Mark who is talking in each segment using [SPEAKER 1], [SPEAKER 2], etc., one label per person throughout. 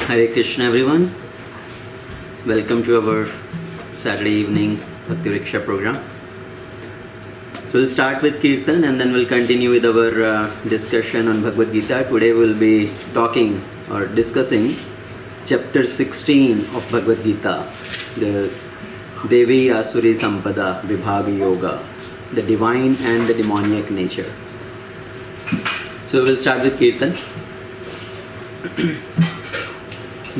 [SPEAKER 1] Hare Krishna everyone. Welcome to our Saturday evening Bhakti Riksha program. So we'll start with Kirtan and then we'll continue with our discussion on Bhagavad Gita. Today we'll be talking or discussing chapter 16 of Bhagavad Gita, the Devi Asuri Sampada Vibhaga Yoga, the divine and the demoniac nature. So we'll start with Kirtan.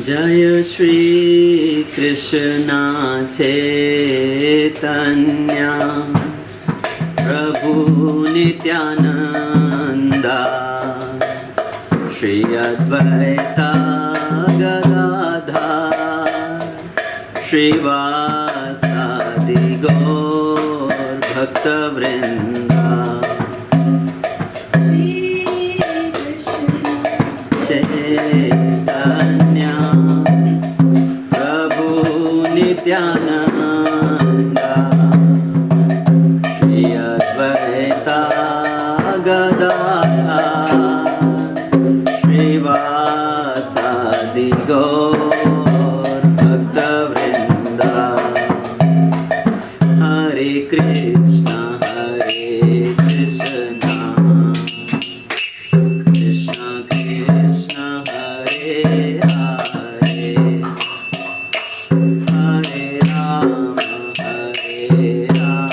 [SPEAKER 1] Jaya Shri Krishna Chaitanya Prabhu Nityananda Shri Advaita Gadadhar Shri Vasadi Gaur Bhakta Vrinda Chaitanya Prabhu Nityananda Shri Advaita Gadadhar Shri Vasadi Gaur Bhakta Vrinda Hare Krishna Hare Krishna Krishna Krishna Hare Hare Hare Rama Hare Rama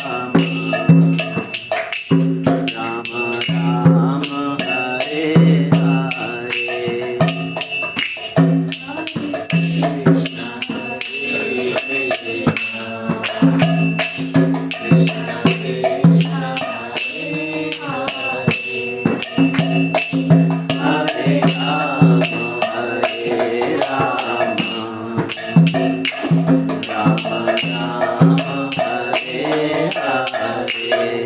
[SPEAKER 1] Rama Rama Hare Hare Krishna Hare Krishna Krishna Krishna Hare Hare Hare Rama Hare Rama Rama Rama Hare Hare Hare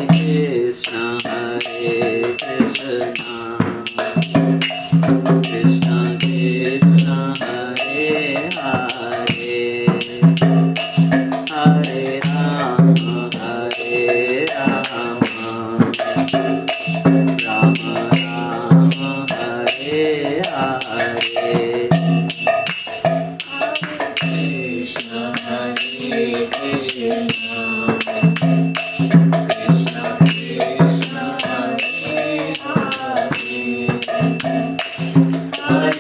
[SPEAKER 1] Krishna Hare Krishna Krishna Krishna Hare Hare Hare Rama Hare Rama Rama Rama Hare Hare Krishna Hare Krishna Krishna Krishna Hare Hare Hare Rama Hare Rama Rama Rama Hare Hare Hare Krishna Hare Krishna Krishna Krishna Hare Hare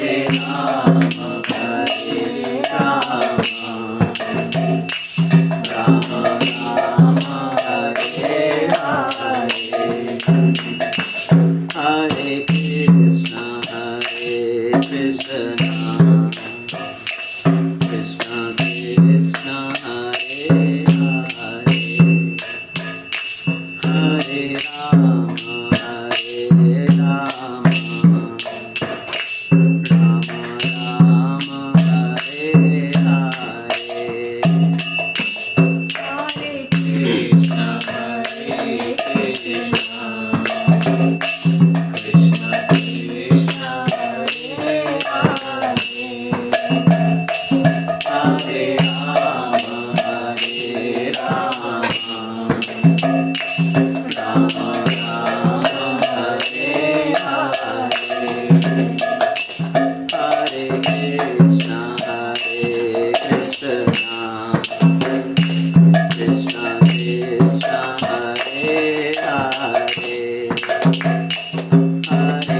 [SPEAKER 1] Hare Rama Hare Rama Rama Rama Hare Hare Hare Krishna Hare Krishna Krishna Krishna Hare Hare Hare Rama Hare Rama Rama Rama Hare Hare Hare Krishna Hare Krishna Krishna Krishna Hare Hare Hare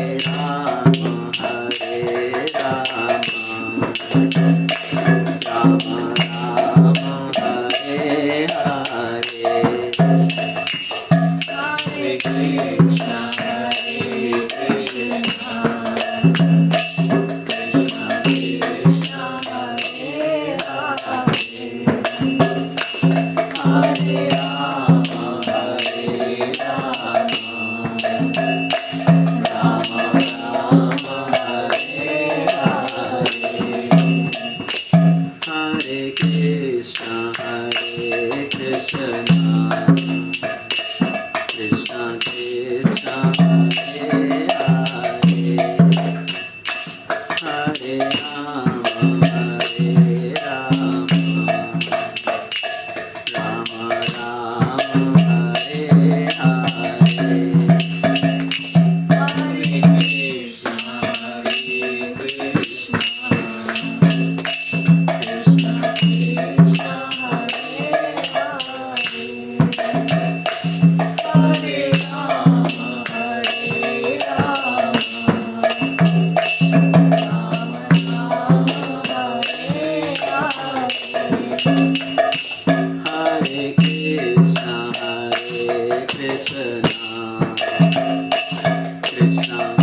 [SPEAKER 2] Krishna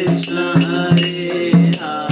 [SPEAKER 2] Krishna Hare Hare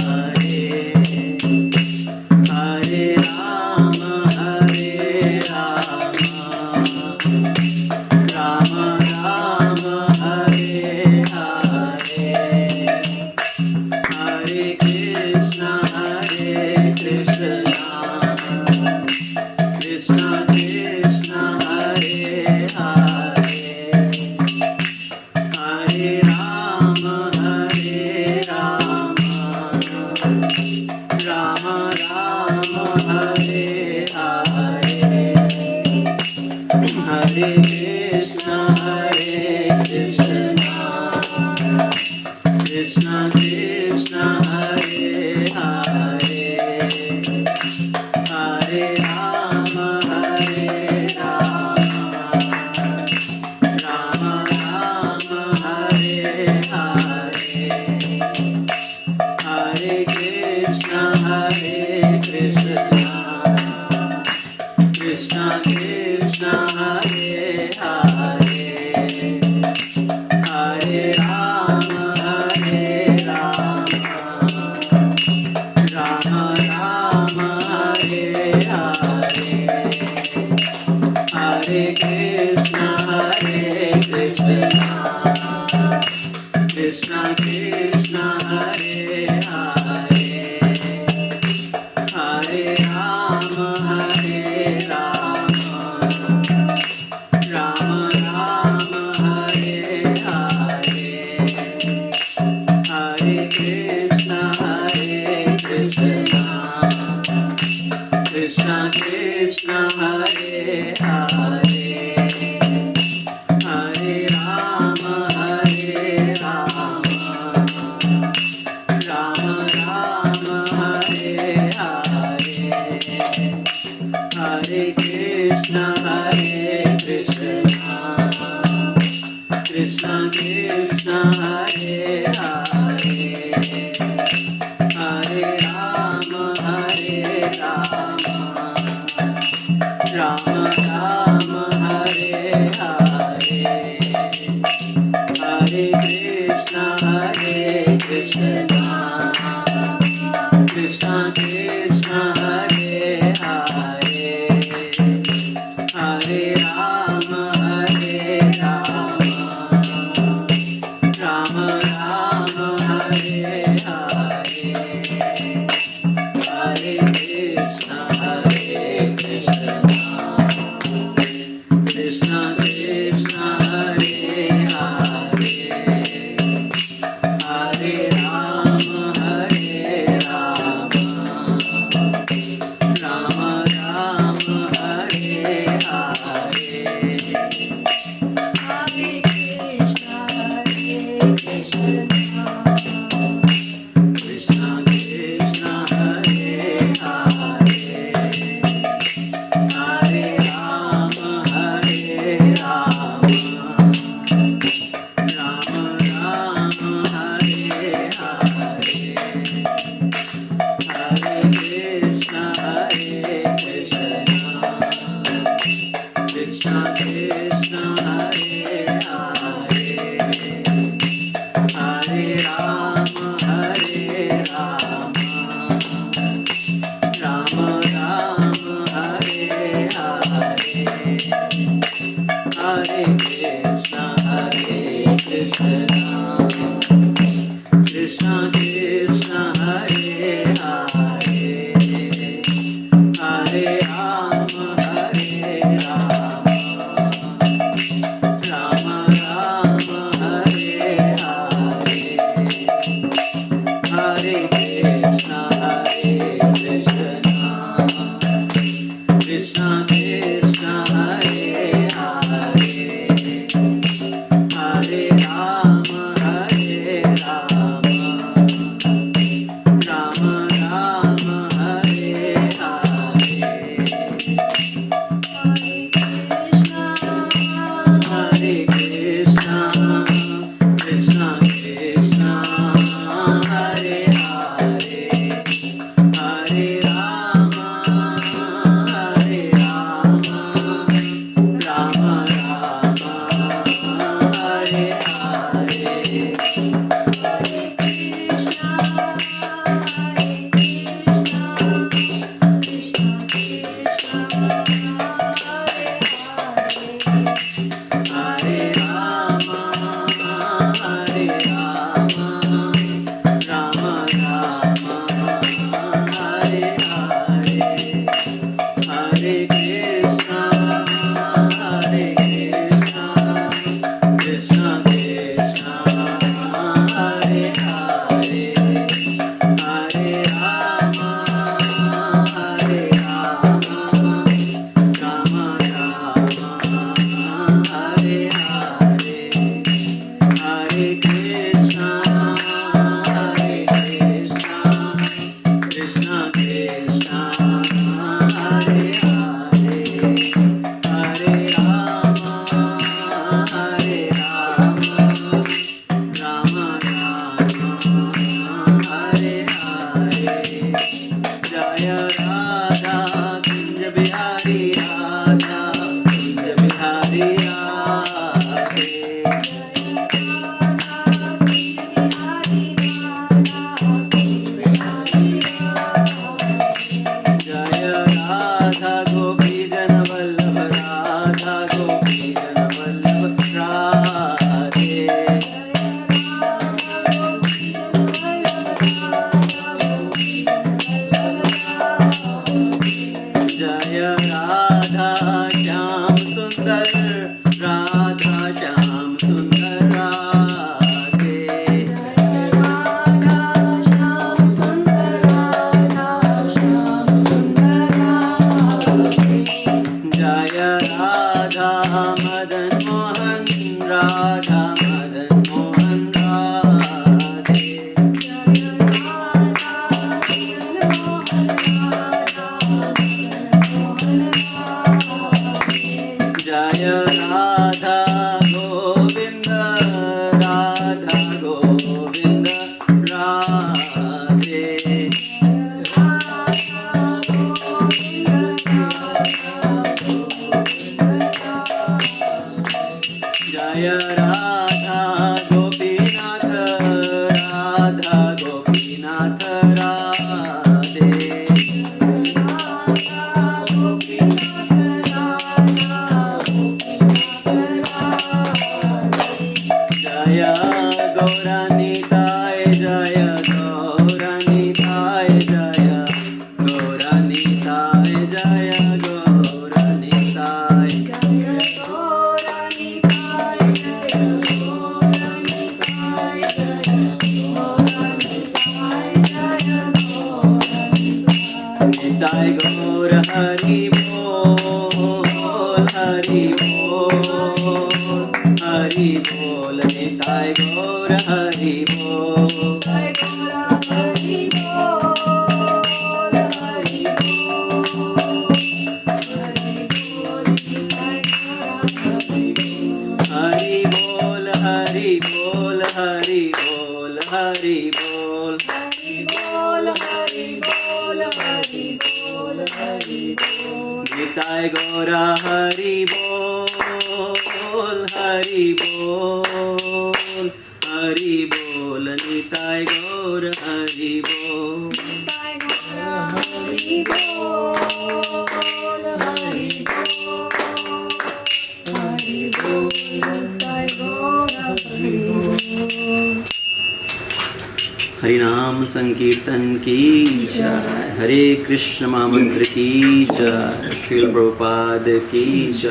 [SPEAKER 1] हरिनाम संकीर्तन की जय, हरे कृष्ण महामंत्र की जय, श्रील प्रभुपाद की जय,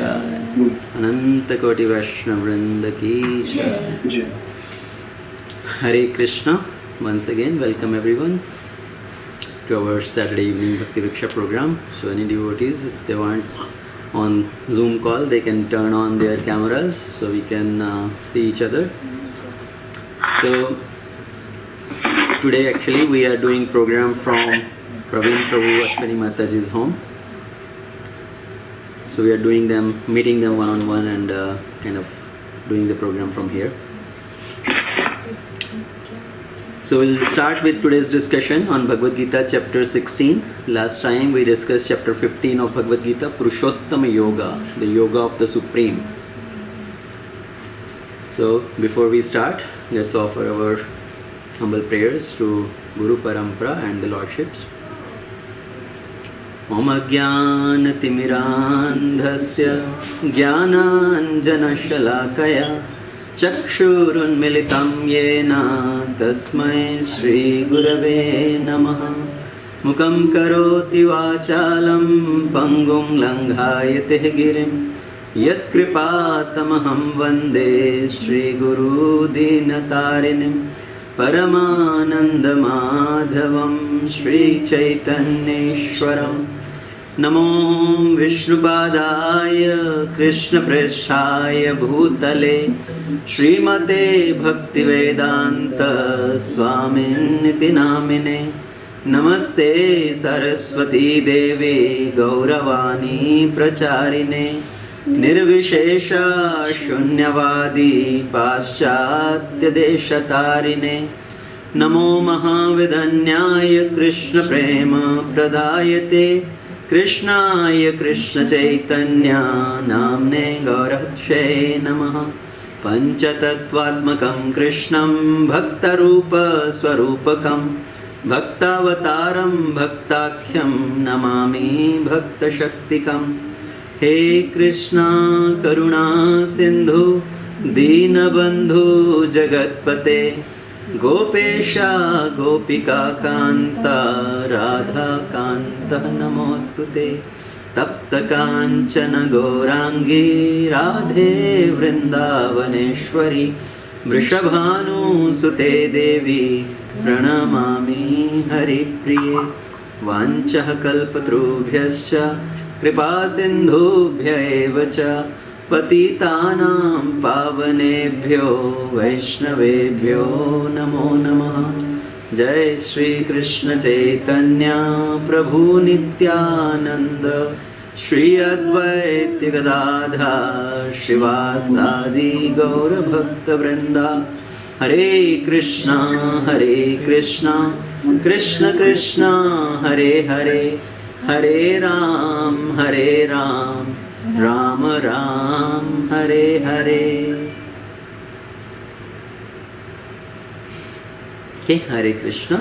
[SPEAKER 1] अनंत कोटि वैष्णव वृंद की जय. Hare Krishna. Once again, welcome everyone to our Saturday evening Bhakti Vriksha program. So any devotees, if they want on Zoom call, they can turn on their cameras so we can see each other. So today actually we are doing program from Praveen Prabhu Ashwini Mataji's home. So we are meeting them one-on-one and kind of doing the program from here. So we'll start with today's discussion on Bhagavad Gita chapter 16. Last time we discussed chapter 15 of Bhagavad Gita, Purushottama Yoga, the Yoga of the Supreme. So before we start, let's offer our humble prayers to Guru Parampara and the Lordships. Om Ajnana Timirandhasya Jnananjana Shalakaya Chakshurunmilitam Yena Tasmai Shri Gurave Namaha Mukam Karoti Vachalam Pangum Langhayate Girim Yat Kripatamaham Vande Shri Guru Dinatarinim Paramananda Madhavam Shri Chaitanyeshwaram Namo Vishnupadaya Krishna Preshaya Bhutale Srimate Bhaktivedanta Swaminiti Namine Namaste Saraswati Devi Gauravani Pracharine Nirvishesha Shunyavadi Paschatya Deshatarine Namo Mahavidanyaya Krishna Prema Pradayate Krishnaya Krishna Chaitanya Namne Gaurakshe Namaha Panchatattvatmakam Krishnam Bhaktarupa Swarupakam Bhaktavataram Bhaktakhyam Namami Bhaktashaktikam He Krishna Karuna Sindhu Deenabandhu Jagatpate Gopesha Gopika Kanta Radha Kanta Namostute Tapta Kanchana Gaurangi Radhe Vrindavaneshwari Vrishabhanu Sute Devi Pranamami Haripriye Vanchah Kalpatrubhyascha Kripa Sindhubhya Evacha Patitanam Pavanebhyo Vaishnavebhyo Namo Namaha Jai Shri Krishna Chaitanya Prabhu Nityananda Shri Advaita Gadadha Shivasadi Gaura Bhakta Vrinda Hare Krishna Krishna Krishna Hare Hare Hare Ram Ram Ram Hare Hare. Okay, Hare Krishna.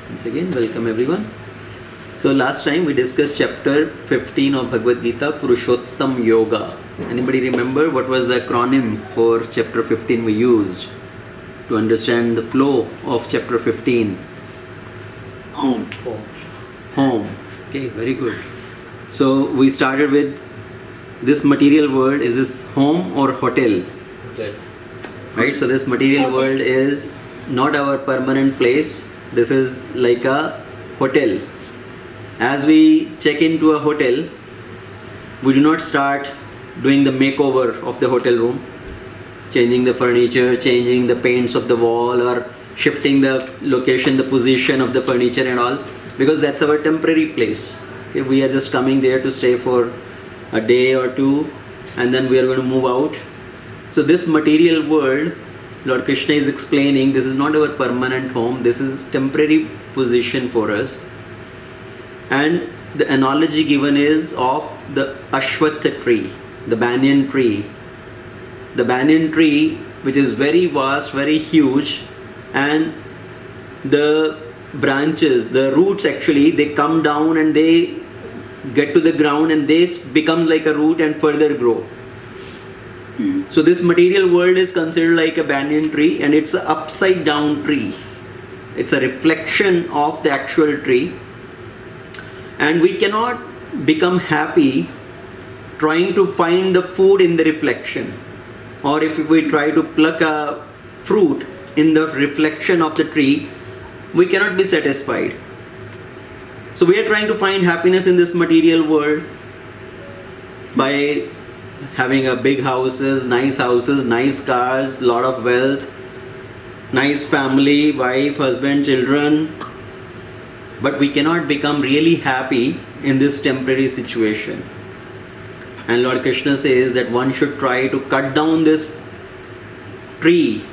[SPEAKER 1] Once again, welcome everyone. So last time we discussed chapter 15 of Bhagavad Gita, Purushottam Yoga. Anybody remember what was the acronym for chapter 15 we used to understand the flow of chapter 15? Home. Okay, very good. So we started with this material world. Is this home or hotel? Hotel. Right, so this material world is not our permanent place. This is like a hotel. As we check into a hotel, we do not start doing the makeover of the hotel room, changing the furniture, changing the paints of the wall, or shifting the location, the position of the furniture and all, because that's our temporary place. Okay, we are just coming there to stay for a day or two, and then we are going to move out. So this material world, Lord Krishna is explaining, this is not our permanent home, this is temporary position for us. And the analogy given is of the Ashwatha tree, the banyan tree. The banyan tree, which is very vast, very huge, and the branches, the roots actually, they come down and they get to the ground and they become like a root and further grow. So this material world is considered like a banyan tree, and it's an upside down tree. It's a reflection of the actual tree. And we cannot become happy trying to find the food in the reflection. Or if we try to pluck a fruit in the reflection of the tree, we cannot be satisfied. So we are trying to find happiness in this material world by having a big houses, nice cars, lot of wealth, nice family, wife, husband, children. But we cannot become really happy in this temporary situation. And Lord Krishna says that one should try to cut down this tree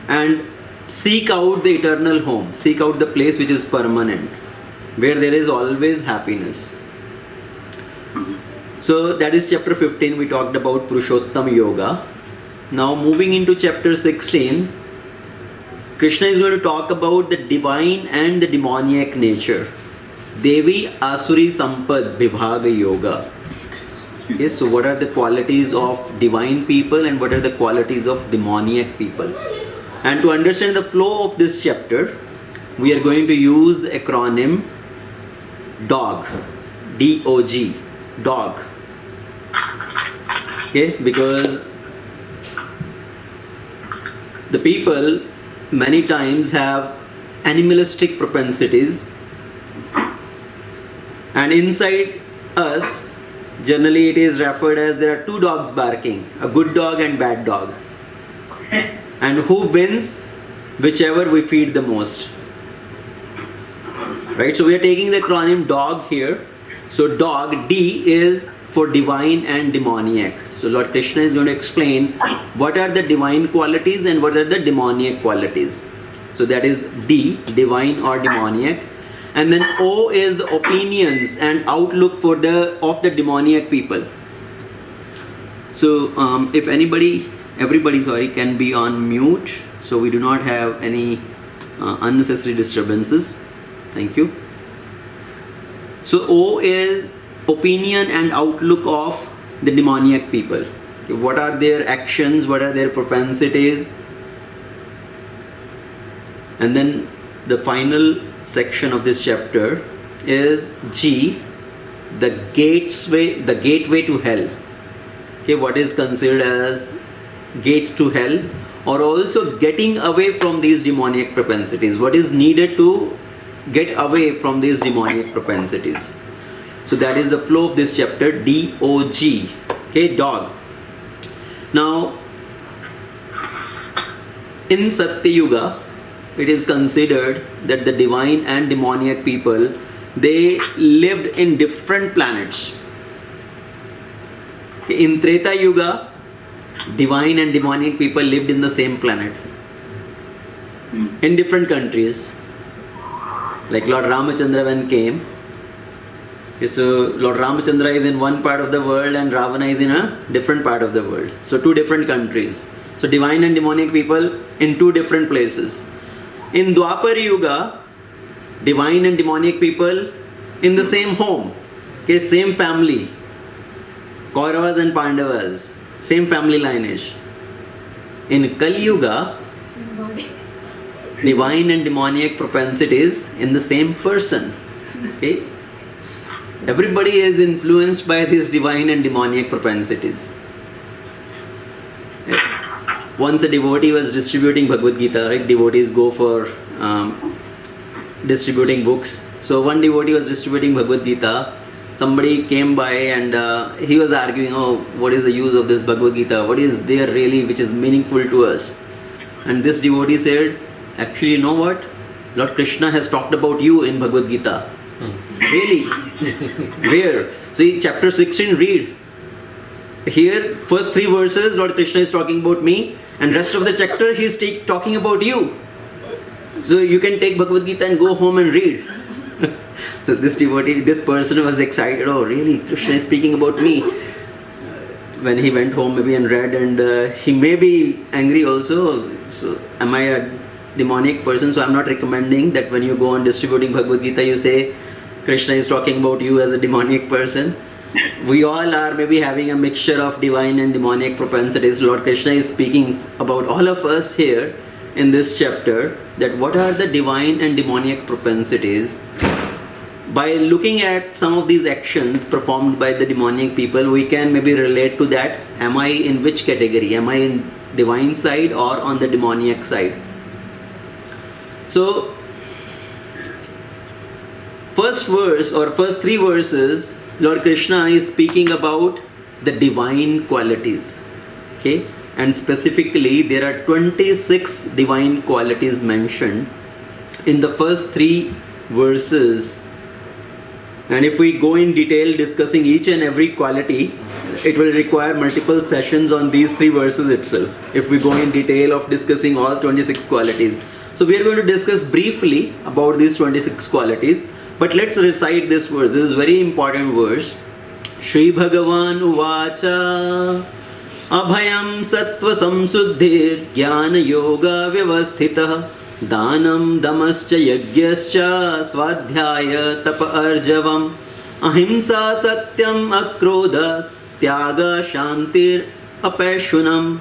[SPEAKER 1] and seek out the eternal home, seek out the place which is permanent, where there is always happiness. So that is chapter 15, we talked about Purushottam Yoga. Now moving into chapter 16, Krishna is going to talk about the divine and the demoniac nature. Devi Asuri Sampad Vibhaga Yoga. Okay, so what are the qualities of divine people and what are the qualities of demoniac people? And to understand the flow of this chapter, we are going to use the acronym DOG. D-O-G. Dog. Okay, because the people many times have animalistic propensities, and inside us generally it is referred as there are two dogs barking, a good dog and bad dog, and who wins? Whichever we feed the most, right? So we are taking the acronym DOG here. So DOG, D is for divine and demoniac. So Lord Krishna is going to explain what are the divine qualities and what are the demoniac qualities. So that is D, divine or demoniac. And then O is the opinions and outlook of the demoniac people. So if everybody can be on mute, so we do not have any unnecessary disturbances. Thank you. So O is opinion and outlook of the demoniac people. Okay, what are their actions? What are their propensities? And then the final section of this chapter is G, the gateway to hell. Okay, what is considered as gate to hell, or also getting away from these demoniac propensities. What is needed to get away from these demoniac propensities? So that is the flow of this chapter, D-O-G. Okay, dog. Now, in Satya Yuga, it is considered that the divine and demoniac people, they lived in different planets. In Treta Yuga, divine and demoniac people lived in the same planet, in different countries. Like Lord Ramachandra when came, so Lord Ramachandra is in one part of the world and Ravana is in a different part of the world. So two different countries. So divine and demoniac people in two different places. In Dwapar Yuga, divine and demoniac people in the same home. Okay, same family. Kauravas and Pandavas, same family lineage. In Kali Yuga,
[SPEAKER 2] same body.
[SPEAKER 1] Divine and demoniac propensities in the same person. Okay? Everybody is influenced by these divine and demoniac propensities. Once a devotee was distributing Bhagavad Gita, right? Devotees go for distributing books. So one devotee was distributing Bhagavad Gita. Somebody came by and he was arguing, oh, what is the use of this Bhagavad Gita? What is there really which is meaningful to us? And this devotee said, actually, you know what? Lord Krishna has talked about you in Bhagavad Gita. Really? Where? See, chapter 16, read. Here, first 3 verses, Lord Krishna is talking about me, and rest of the chapter, he is talking about you. So you can take Bhagavad Gita and go home and read. So this devotee, this person was excited. Oh, really? Krishna is speaking about me. When he went home maybe and read, and he may be angry also. So am I a demoniac person? So I'm not recommending that when you go on distributing Bhagavad Gita, you say Krishna is talking about you as a demoniac person. We all are maybe having a mixture of divine and demoniac propensities. Lord Krishna is speaking about all of us here in this chapter, that what are the divine and demoniac propensities. By looking at some of these actions performed by the demoniac people, we can maybe relate to that. Am I in which category? Am I in divine side or on the demoniac side? So first verse or first three verses, Lord Krishna is speaking about the divine qualities. Okay? And specifically, there are 26 divine qualities mentioned in the first three verses. And if we go in detail discussing each and every quality, it will require multiple sessions on these three verses itself, if we go in detail of discussing all 26 qualities. So we are going to discuss briefly about these 26 qualities, but let's recite this verse. This is a very important verse. Shri Bhagavan Uvacha Abhayam Sattva Samsuddhir Jnana Yoga Vyavasthitah Danam Damascha Yagyascha Swadhyaya Tapa Arjavam Ahimsa Satyam Akrodhas Tyaga Shantir Apeshunam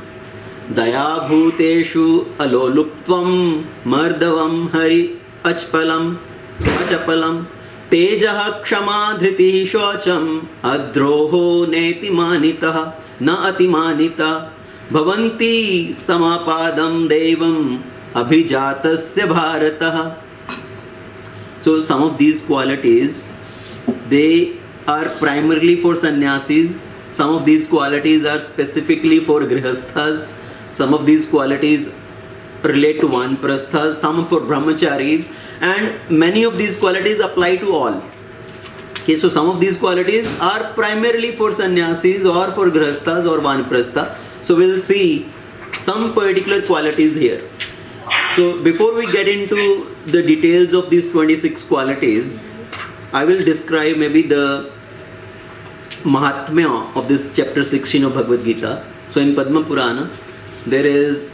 [SPEAKER 1] Daya Bhuteshu Aloluptvam Mardavam Hari Achapalam Tejaha Kshama Dhriti Shocham Adroho Neti Manitah Na Atimanita Bhavanti Samapadam Devam Abhijatasya Bharatah. So some of these qualities, they are primarily for sannyasis. Some of these qualities are specifically for grihasthas. Some of these qualities relate to vanprasthas, some for brahmacharis, and many of these qualities apply to all. Okay, so some of these qualities are primarily for sannyasis or for grihasthas or vanprastha. So we'll see some particular qualities here. So before we get into the details of these 26 qualities, I will describe maybe the Mahatmya of this chapter 16 of Bhagavad Gita. So in Padma Purana, there is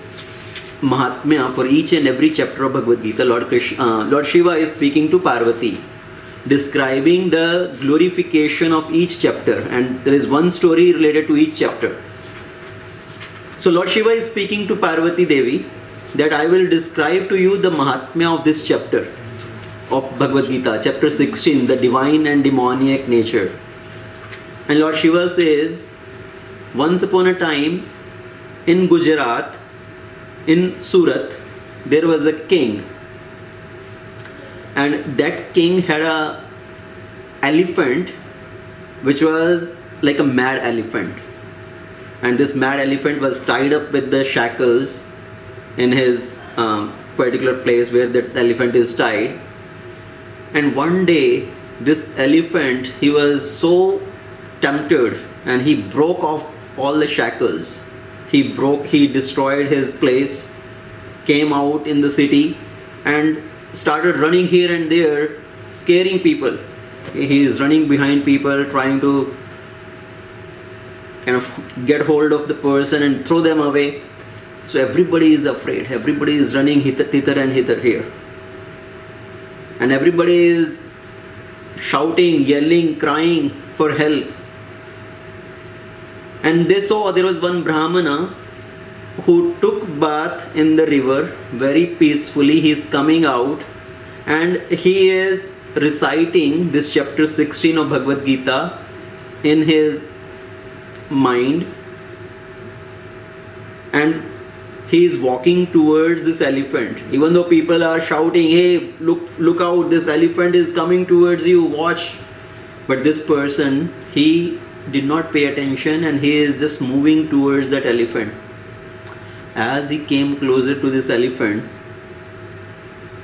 [SPEAKER 1] Mahatmya for each and every chapter of Bhagavad Gita. Lord Shiva is speaking to Parvati, describing the glorification of each chapter, and there is one story related to each chapter. So Lord Shiva is speaking to Parvati Devi that I will describe to you the Mahatmya of this chapter of Bhagavad Gita, chapter 16, the divine and demoniac nature. And Lord Shiva says, once upon a time in Gujarat, in Surat, there was a king, and that king had a elephant which was like a mad elephant, and this mad elephant was tied up with the shackles in his particular place where that elephant is tied. And one day this elephant, he was so tempted and he broke off all the shackles. He destroyed his place, came out in the city and started running here and there, scaring people. He is running behind people, trying to kind of get hold of the person and throw them away. So everybody is afraid. Everybody is running hither and hither here. And everybody is shouting, yelling, crying for help. And they saw there was one Brahmana who took bath in the river very peacefully. He is coming out and he is reciting this chapter 16 of Bhagavad Gita in his mind. And he is walking towards this elephant. Even though people are shouting, hey, look out, this elephant is coming towards you, watch. But this person, he did not pay attention and he is just moving towards that elephant. As he came closer to this elephant,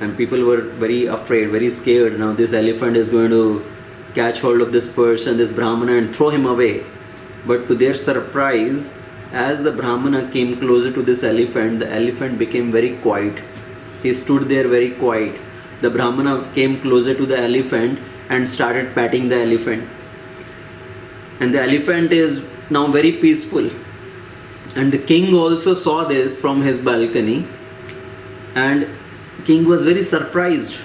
[SPEAKER 1] and people were very afraid, very scared. Now this elephant is going to catch hold of this person, this Brahmana, and throw him away. But to their surprise, as the Brahmana came closer to this elephant, the elephant became very quiet. He stood there very quiet. The Brahmana came closer to the elephant and started patting the elephant. And the elephant is now very peaceful. And the king also saw this from his balcony. And king was very surprised.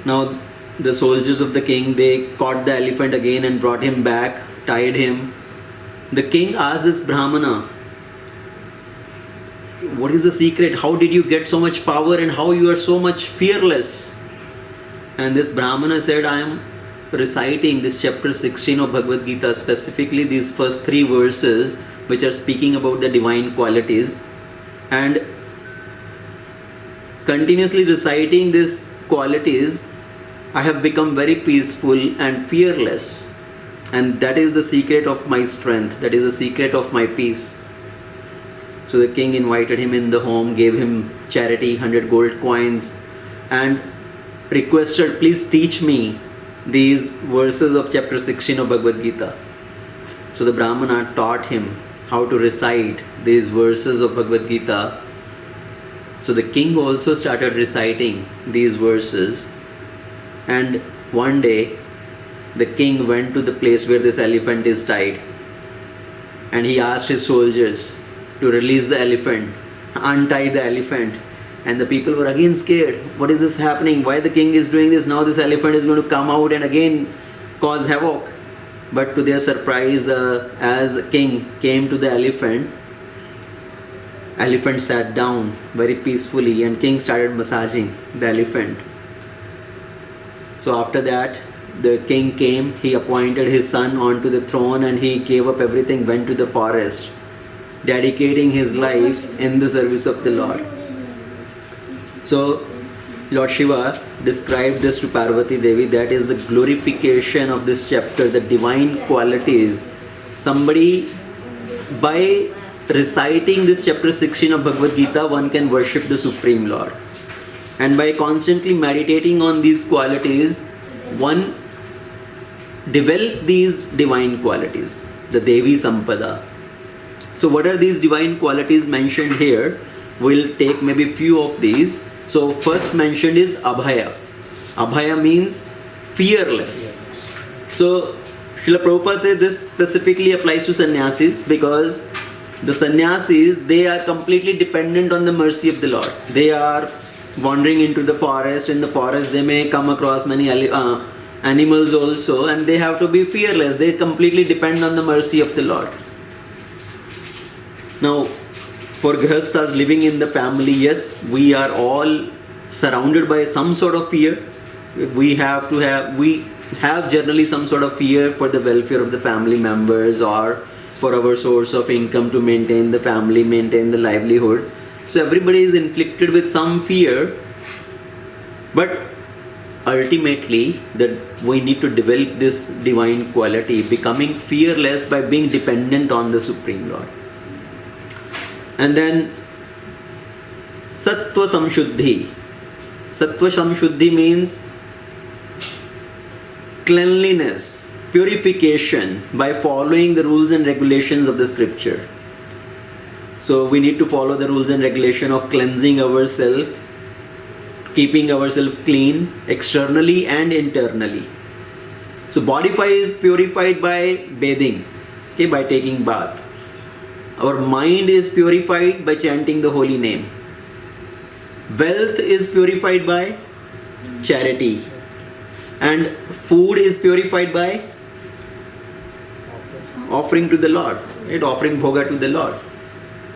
[SPEAKER 1] Now the soldiers of the king, they caught the elephant again and brought him back, tied him. The king asked this Brahmana, what is the secret? How did you get so much power and how you are so much fearless? And this Brahmana said, I am reciting this chapter 16 of Bhagavad Gita, specifically these first three verses which are speaking about the divine qualities, and continuously reciting these qualities, I have become very peaceful and fearless. And that is the secret of my strength. That is the secret of my peace. So the king invited him in the home, gave him charity, 100 gold coins, and requested, please teach me these verses of chapter 16 of Bhagavad Gita. So the Brahmana taught him how to recite these verses of Bhagavad Gita. So the king also started reciting these verses. And one day, the king went to the place where this elephant is tied. And he asked his soldiers to release the elephant, untie the elephant. And the people were again scared. What is this happening? Why the king is doing this? Now this elephant is going to come out and again cause havoc. But to their surprise, as the king came to the elephant sat down very peacefully and king started massaging the elephant. So after that, the king came, he appointed his son onto the throne and he gave up everything, went to the forest, dedicating his life in the service of the Lord. So Lord Shiva described this to Parvati Devi. That is the glorification of this chapter, the divine qualities. Somebody, by reciting this chapter 16 of Bhagavad Gita, one can worship the Supreme Lord. And by constantly meditating on these qualities, one develop these divine qualities, the Devi Sampada. So what are these divine qualities mentioned here? We'll take maybe few of these. So first mentioned is Abhaya. Abhaya means fearless. So Srila Prabhupada says this specifically applies to sannyasis because the sannyasis, they are completely dependent on the mercy of the Lord. They are wandering into the forest. In the forest they may come across many animals also, and they have to be fearless. They completely depend on the mercy of the Lord. Now, for grihasthas living in the family, yes, we are all surrounded by some sort of fear. We have generally some sort of fear for the welfare of the family members or for our source of income to maintain the family, maintain the livelihood. So everybody is inflicted with some fear, but ultimately that we need to develop this divine quality, becoming fearless by being dependent on the Supreme Lord. And then Sattva Samshuddhi. Sattva Samshuddhi means cleanliness, purification by following the rules and regulations of the scripture. So we need to follow the rules and regulation of cleansing ourselves, keeping ourselves clean externally and internally. So body is purified by bathing, by taking bath. Our mind is purified by chanting the holy name. Wealth is purified by charity. And food is purified by offering to the Lord, right? Offering bhoga to the Lord.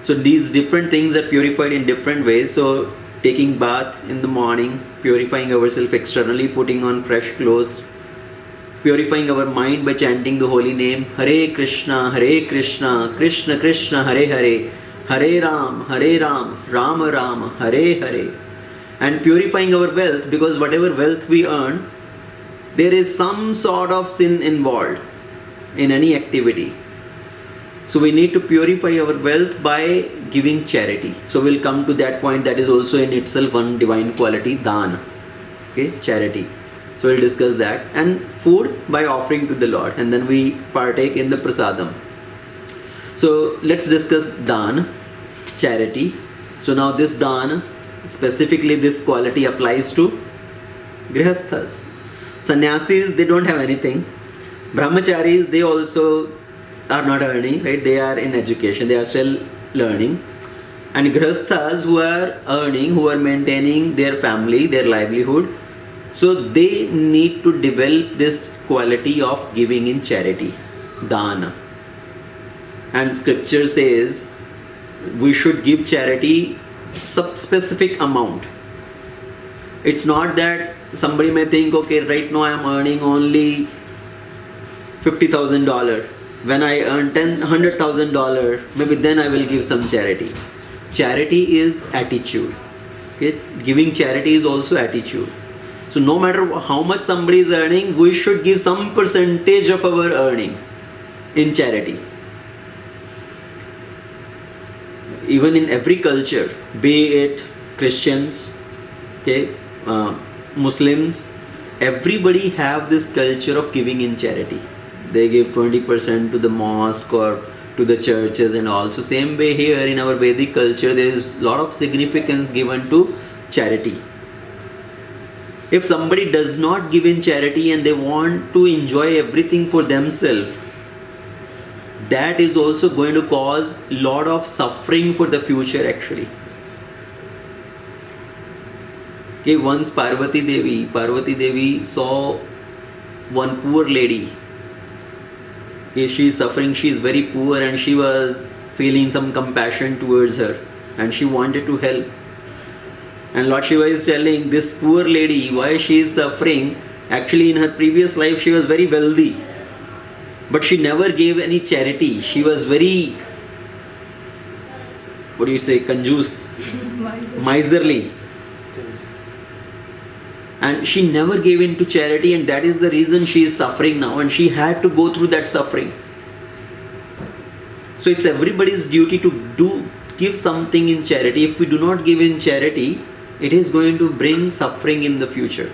[SPEAKER 1] So these different things are purified in different ways. So taking bath in the morning, purifying ourselves externally, putting on fresh clothes, purifying our mind by chanting the holy name, Hare Krishna, Krishna Krishna, Hare Hare, Hare Ram, Rama Rama, Hare Hare. And purifying our wealth, because whatever wealth we earn, there is some sort of sin involved in any activity. So we need to purify our wealth by giving charity. So we'll come to that point. That is also in itself one divine quality, dana, charity. So we'll discuss that. And food by offering to the Lord, and then we partake in the prasadam. So let's discuss dana, charity. So now this dana, specifically this quality applies to grihasthas. Sannyasis, they don't have anything. Brahmacharis, they also are not earning, right? They are in education, they are still learning. And grihasthas who are earning, who are maintaining their family, their livelihood, so they need to develop this quality of giving in charity, dana. And scripture says we should give charity some specific amount. It's not that somebody may think, okay, right now I am earning only $50,000. When I earn $100,000, maybe then I will give some charity. Charity is attitude. Giving charity is also attitude. So no matter how much somebody is earning, we should give some percentage of our earning in charity. Even in every culture, be it Christians, okay, Muslims, everybody have this culture of giving in charity. They give 20% to the mosque or to the churches and all. So same way here in our Vedic culture, there is a lot of significance given to charity. If somebody does not give in charity and they want to enjoy everything for themselves, that is also going to cause a lot of suffering for the future actually. Okay, once Parvati Devi saw one poor lady. Okay, she is suffering, she is very poor and she was feeling some compassion towards her and she wanted to help. And Lord Shiva is telling this poor lady why she is suffering. Actually in her previous life she was very wealthy, but she never gave any charity. She was very, what do you say, kanjus, miserly. And she never gave in to charity, and that is the reason she is suffering now, and she had to go through that suffering. So it's everybody's duty to give something in charity. If we do not give in charity, it is going to bring suffering in the future.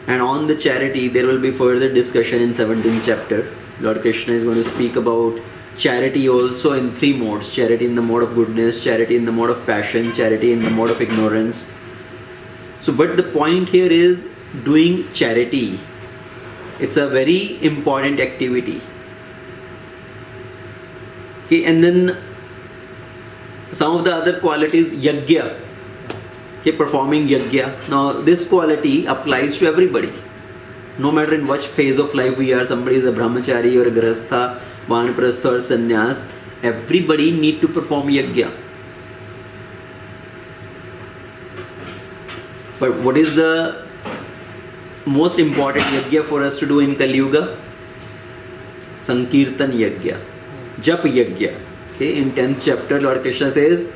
[SPEAKER 1] And on the charity, there will be further discussion in 17th chapter. Lord Krishna is going to speak about charity also in 3 modes. Charity in the mode of goodness, charity in the mode of passion, charity in the mode of ignorance. So, but the point here is doing charity. It's a very important activity. Okay, and then some of the other qualities, yajna. Okay, performing yajna. Now, this quality applies to everybody. No matter in which phase of life we are, somebody is a brahmachari or a grastha, vanaprastha or sannyas, everybody need to perform yajna. But what is the most important yajna for us to do in Kali Yuga? Sankirtan yajna, Jap yajna. Okay, in 10th chapter, Lord Krishna says,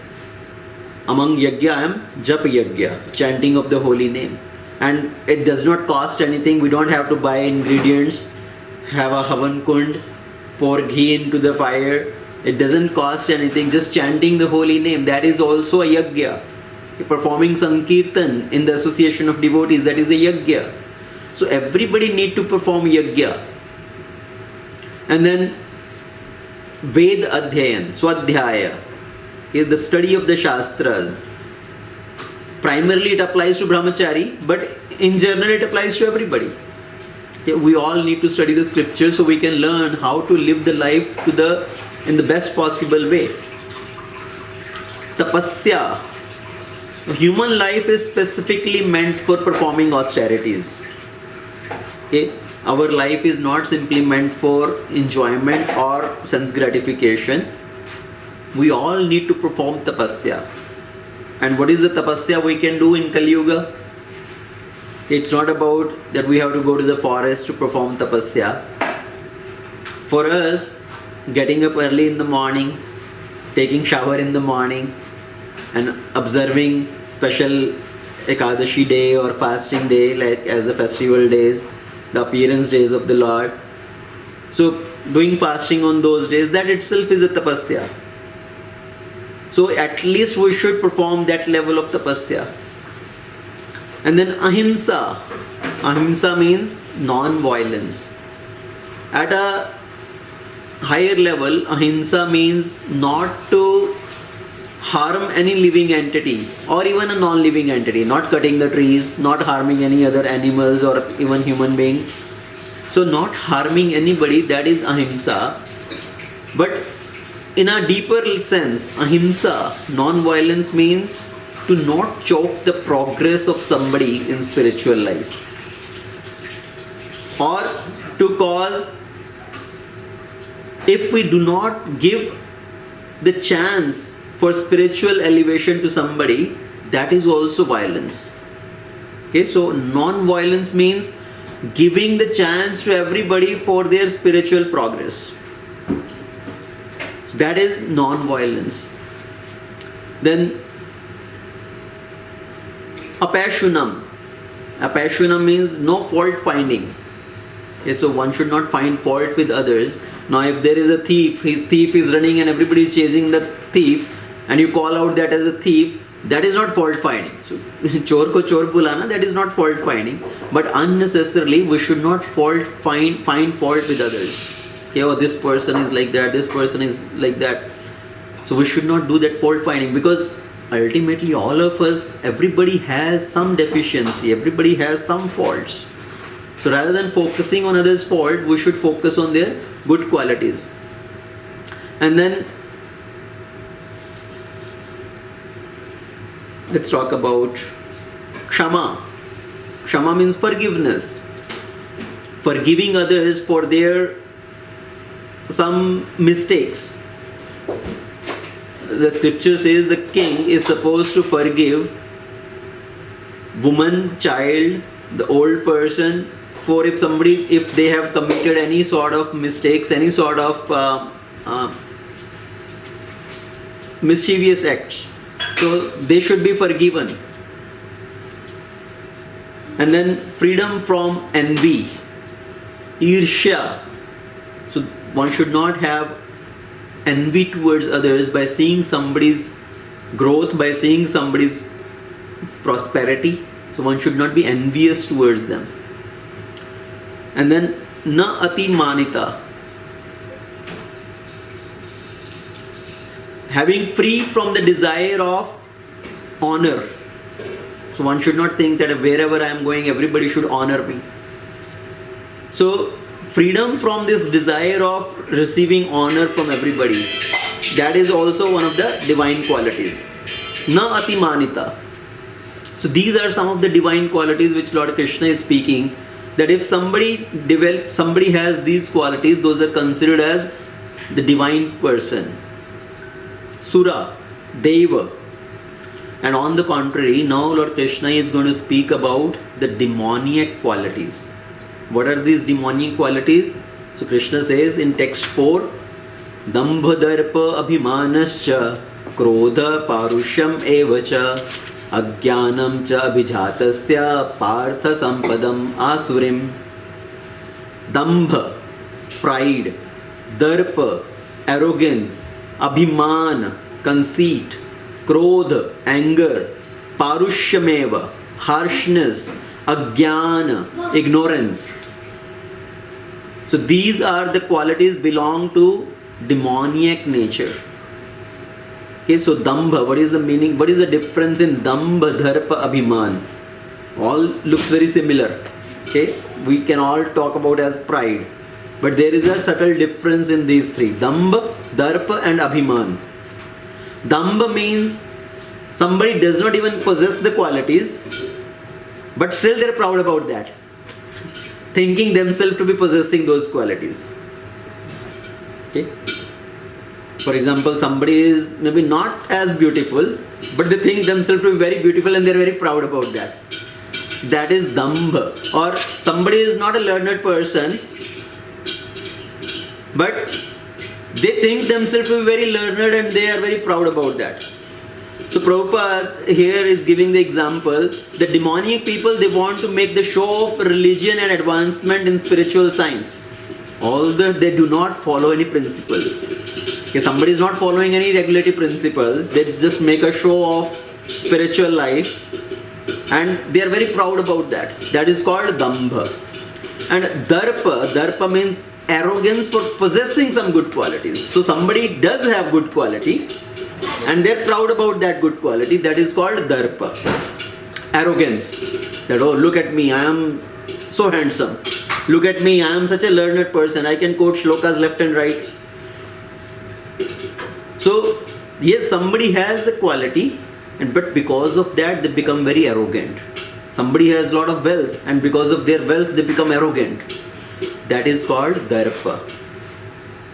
[SPEAKER 1] among yajna I am Jap yajna, chanting of the holy name. And it does not cost anything. We don't have to buy ingredients, have a havan kund, pour ghee into the fire. It doesn't cost anything. Just chanting the holy name, that is also a yajna. Performing Sankirtan in the association of devotees, that is a yajna. So everybody need to perform yajna. And then Ved Adhyayan, Swadhyaya, is the study of the Shastras. Primarily it applies to brahmachari, but in general it applies to everybody. We all need to study the scriptures so we can learn how to live the life in the best possible way. Tapasya. Human life is specifically meant for performing austerities. Okay? Our life is not simply meant for enjoyment or sense gratification. We all need to perform tapasya. And what is the tapasya we can do in Kali Yuga? It's not about that we have to go to the forest to perform tapasya. For us, getting up early in the morning, taking shower in the morning, and observing special Ekadashi day or fasting day, like as the festival days, the appearance days of the Lord. So doing fasting on those days, that itself is a tapasya. So at least we should perform that level of tapasya. And then ahimsa. Ahimsa means non-violence. At a higher level, ahimsa means not to harm any living entity or even a non-living entity, not cutting the trees, not harming any other animals or even human beings. So not harming anybody, that is ahimsa. But in a deeper sense, ahimsa, non-violence, means to not choke the progress of somebody in spiritual life, or to cause, if we do not give the chance for spiritual elevation to somebody, that is also violence. Okay, so non-violence means giving the chance to everybody for their spiritual progress. So that is non-violence. Then apashunam. Apashuna means no fault finding. Okay, so one should not find fault with others. Now if there is a thief, his thief is running and everybody is chasing the thief, and you call out that as a thief, that is not fault finding. So chor ko chor bulana, that is not fault finding. But unnecessarily we should not find fault with others. Okay, oh, this person is like that, this person is like that. So we should not do that fault finding, because ultimately all of us, everybody has some deficiency, everybody has some faults. So rather than focusing on others' fault, we should focus on their good qualities. And then let's talk about Kshama. Kshama means forgiveness. Forgiving others for their some mistakes. The scripture says the king is supposed to forgive woman, child, the old person, for if they have committed any sort of mistakes, any sort of mischievous acts. So they should be forgiven. And then freedom from envy, Irshya. So one should not have envy towards others by seeing somebody's growth, by seeing somebody's prosperity. So one should not be envious towards them. And then na ati manita, having free from the desire of honor. So one should not think that wherever I am going, everybody should honor me. So freedom from this desire of receiving honor from everybody, that is also one of the divine qualities. Na ati manita. So these are some of the divine qualities which Lord Krishna is speaking, that if somebody has these qualities, those are considered as the divine person. Sura, Deva. And on the contrary, now Lord Krishna is going to speak about the demoniac qualities. What are these demoniac qualities? So Krishna says in text 4, Dambha darpa abhimanascha krodha parushyam evacha Ajnanam cha abhijatasya partha sampadam asurim. Dambha, pride. Darpa, arrogance. Abhiman, conceit. Krodha, anger. Parushyameva, harshness. Ajnana, ignorance. So these are the qualities belong to demoniac nature. Okay, so Dambha, what is the meaning? What is the difference in Dambha, Dharpa, Abhiman? All looks very similar. Okay, we can all talk about as pride. But there is a subtle difference in these three. Dambha, Dharpa and Abhiman. Dambha means somebody does not even possess the qualities, but still they are proud about that, thinking themselves to be possessing those qualities. Okay. For example, somebody is maybe not as beautiful, but they think themselves to be very beautiful and they are very proud about that. That is Dambha. Or somebody is not a learned person, but they think themselves to be very learned and they are very proud about that. So Prabhupada here is giving the example, the demoniac people, they want to make the show of religion and advancement in spiritual science. Although they do not follow any principles. Okay, somebody is not following any regulatory principles, they just make a show of spiritual life and they are very proud about that. That is called Dambha. And Darpa means arrogance for possessing some good qualities. So somebody does have good quality and they are proud about that good quality. That is called Darpa. Arrogance. That, oh, look at me, I am so handsome. Look at me, I am such a learned person. I can quote shlokas left and right. So, yes, somebody has the quality, but because of that, they become very arrogant. Somebody has a lot of wealth, and because of their wealth, they become arrogant. That is called Darpa.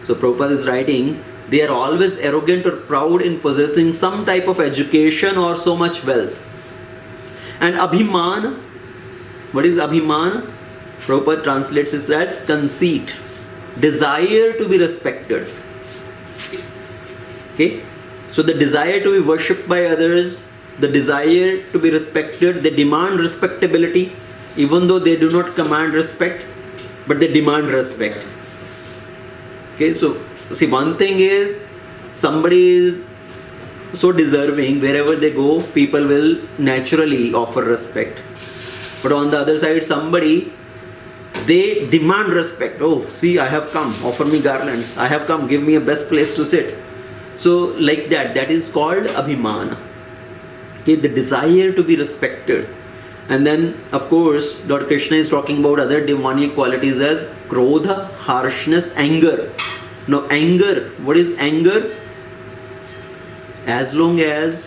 [SPEAKER 1] So, Prabhupada is writing, they are always arrogant or proud in possessing some type of education or so much wealth. And Abhiman, what is Abhiman? Prabhupada translates it as conceit, desire to be respected. Okay, so the desire to be worshipped by others, the desire to be respected, they demand respectability, even though they do not command respect, but they demand respect. Okay, so see, one thing is somebody is so deserving, wherever they go, people will naturally offer respect. But on the other side, somebody, they demand respect. Oh, see, I have come, offer me garlands. I have come, give me a best place to sit. So like that is called abhimana. Okay, the desire to be respected. And then, of course, Lord Krishna is talking about other demonic qualities as krodha, harshness, anger. Now, anger, what is anger? As long as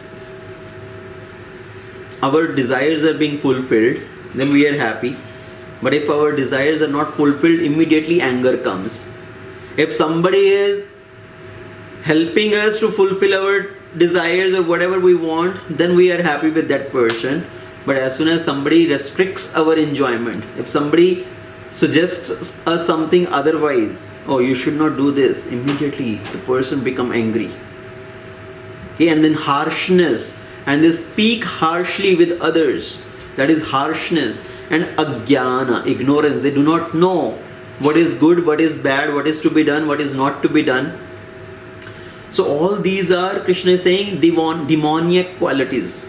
[SPEAKER 1] our desires are being fulfilled, then we are happy. But if our desires are not fulfilled, immediately anger comes. If somebody is helping us to fulfill our desires or whatever we want, then we are happy with that person. But as soon as somebody restricts our enjoyment, if somebody suggests us something otherwise, oh, you should not do this, immediately the person become angry. Okay, and then harshness, and they speak harshly with others. That is harshness. And ajnana, ignorance. They do not know what is good, what is bad, what is to be done, what is not to be done. So all these are, Krishna is saying, demoniac qualities.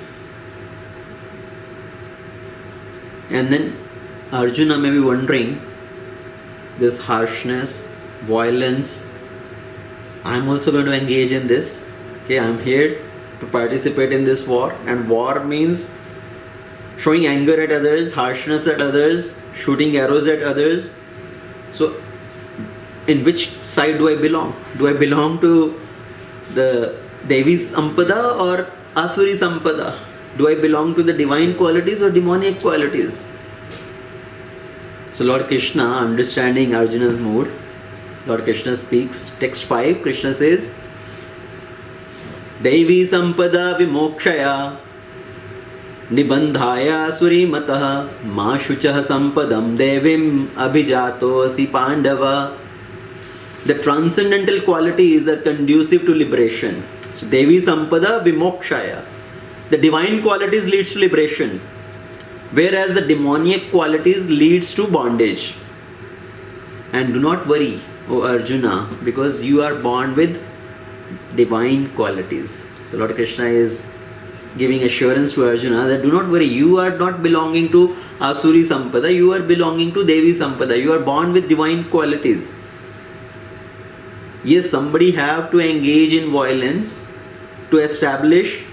[SPEAKER 1] And then Arjuna may be wondering, this harshness, violence, I am also going to engage in this. Okay, I am here to participate in this war. And war means showing anger at others, harshness at others, shooting arrows at others. So in which side do I belong? Do I belong to the Devi Sampada or Asuri Sampada? Do I belong to the divine qualities or demonic qualities? So Lord Krishna, understanding Arjuna's mood, Lord Krishna speaks, text 5, Krishna says, Devi Sampada Vimokshaya Nibandhaya Asuri Mataha Ma Shuchah Sampadam Devim Abhijato Asi Pandava. The transcendental qualities are conducive to liberation. So Devi Sampada Vimokshaya. The divine qualities leads to liberation, whereas the demoniac qualities leads to bondage. And do not worry, O Arjuna, because you are born with divine qualities. So Lord Krishna is giving assurance to Arjuna that do not worry, you are not belonging to Asuri Sampada, you are belonging to Devi Sampada. You are born with divine qualities. Yes, somebody have to engage in violence to establish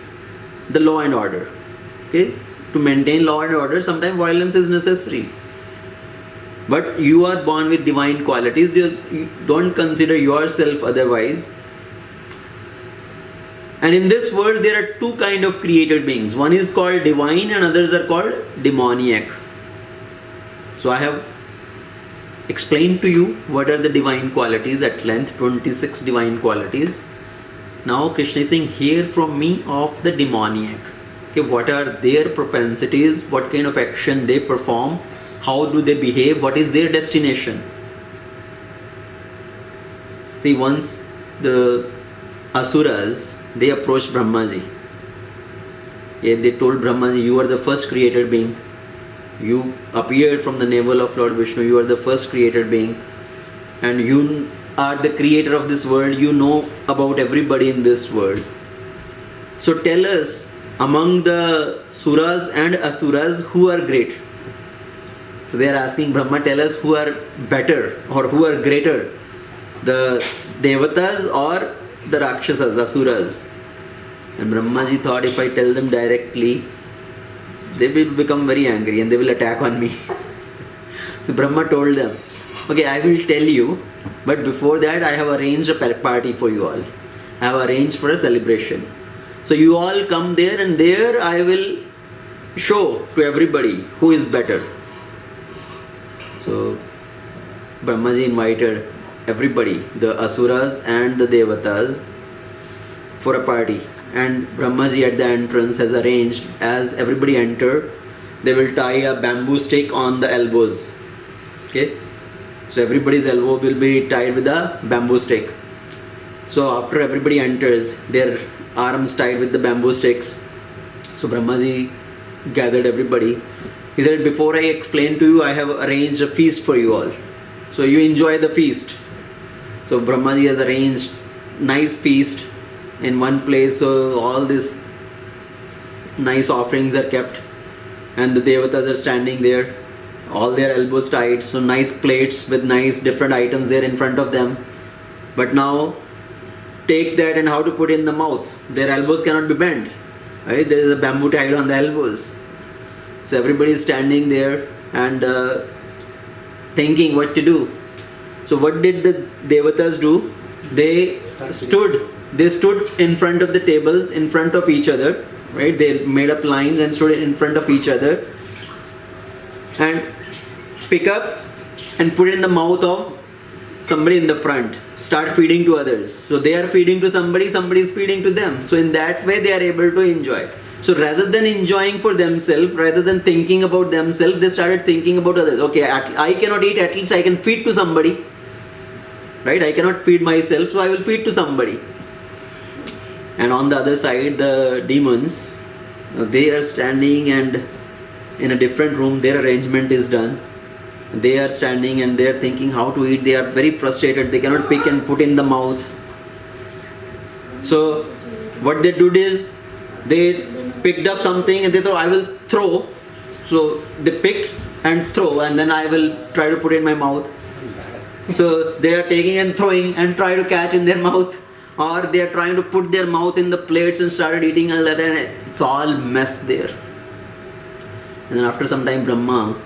[SPEAKER 1] the law and order. Okay, to maintain law and order, sometimes violence is necessary. But you are born with divine qualities. You don't consider yourself otherwise. And in this world, there are two kinds of created beings. One is called divine and others are called demoniac. So I have explained to you what are the divine qualities at length, 26 divine qualities. Now Krishna is saying, hear from me of the demoniac. Okay, what are their propensities, what kind of action they perform, how do they behave, what is their destination. See, once the Asuras, they approached Brahmaji. Yeah, they told Brahmaji, you are the first created being. You appeared from the navel of Lord Vishnu. You are the first created being. And you are the creator of this world. You know about everybody in this world. So tell us, among the Suras and Asuras, who are great? So they are asking Brahma, tell us who are better or who are greater. The Devatas or the Rakshasas, Asuras. And Brahmaji thought, if I tell them directly, they will become very angry and they will attack on me. So Brahma told them, okay, I will tell you, but before that I have arranged a party for you all. I have arranged for a celebration. So you all come there, and there I will show to everybody who is better. So Brahmaji invited everybody, the Asuras and the Devatas, for a party. And Brahmaji at the entrance has arranged, as everybody enter, they will tie a bamboo stick on the elbows. Okay, so everybody's elbow will be tied with a bamboo stick. So after everybody enters, their arms tied with the bamboo sticks. So Brahmaji gathered everybody He said, before I explain to you, I have arranged a feast for you all. So you enjoy the feast. So Brahmaji has arranged nice feast in one place. So all these nice offerings are kept. And the devatas are standing there. All their elbows tied. So nice plates with nice different items there in front of them. But now, take that and how to put in the mouth. Their elbows cannot be bent. Right? There is a bamboo tied on the elbows. So everybody is standing there and thinking what to do. So what did the devatas do? They stood in front of the tables, in front of each other. Right? They made up lines and stood in front of each other. And pick up and put it in the mouth of somebody in the front. Start feeding to others. So they are feeding to somebody, somebody is feeding to them. So in that way they are able to enjoy. So rather than enjoying for themselves, rather than thinking about themselves, they started thinking about others. Okay, I cannot eat, at least I can feed to somebody. Right? I cannot feed myself, so I will feed to somebody. And on the other side, the demons, they are standing and in a different room, their arrangement is done. They are standing and they are thinking how to eat. They are very frustrated. They cannot pick and put in the mouth. So what they did is they picked up something and they thought, I will throw. So they picked and throw, and then I will try to put in my mouth. So they are taking and throwing and try to catch in their mouth, or they are trying to put their mouth in the plates and started eating all that, and it's all mess there. And then after some time, Brahma,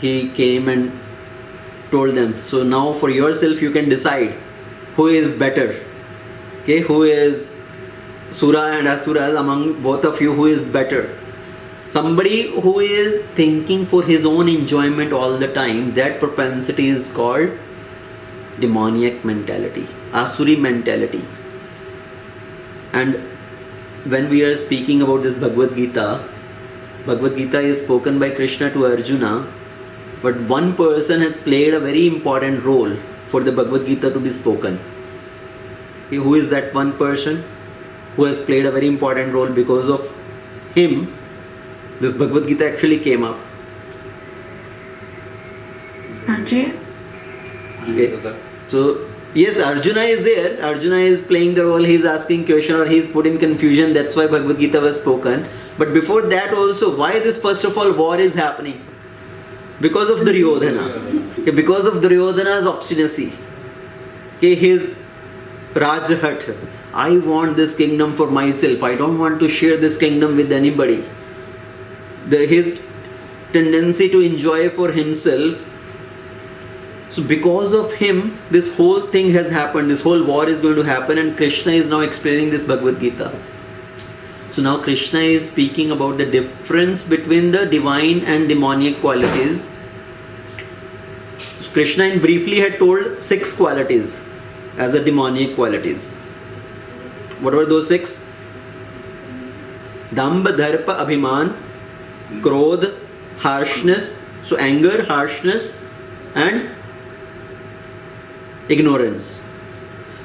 [SPEAKER 1] he came and told them, so now for yourself you can decide who is better. Okay, who is Sura and Asuras among both of you, who is better? Somebody who is thinking for his own enjoyment all the time, that propensity is called demoniac mentality, Asuri mentality. And when we are speaking about this Bhagavad Gita is spoken by Krishna to Arjuna, but one person has played a very important role for the Bhagavad Gita to be spoken. Okay, who is that one person who has played a very important role? Because of him, this Bhagavad Gita actually came up.
[SPEAKER 2] Ajay?
[SPEAKER 1] Okay. So, yes, Arjuna is there. Arjuna is playing the role. He is asking question or he is put in confusion. That's why Bhagavad Gita was spoken. But before that also, why this first of all war is happening? Because of Duryodhana. Okay, because of Duryodhana's obstinacy. Okay, his Rajhat. I want this kingdom for myself. I don't want to share this kingdom with anybody. His tendency to enjoy for himself. So because of him, this whole thing has happened. This whole war is going to happen, and Krishna is now explaining this Bhagavad Gita. So now Krishna is speaking about the difference between the divine and demoniac qualities. So Krishna in briefly had told 6 qualities as a demoniac qualities. What were those 6? Dambha, Dharpa, Abhiman, Krodh, harshness, so anger, harshness, and ignorance.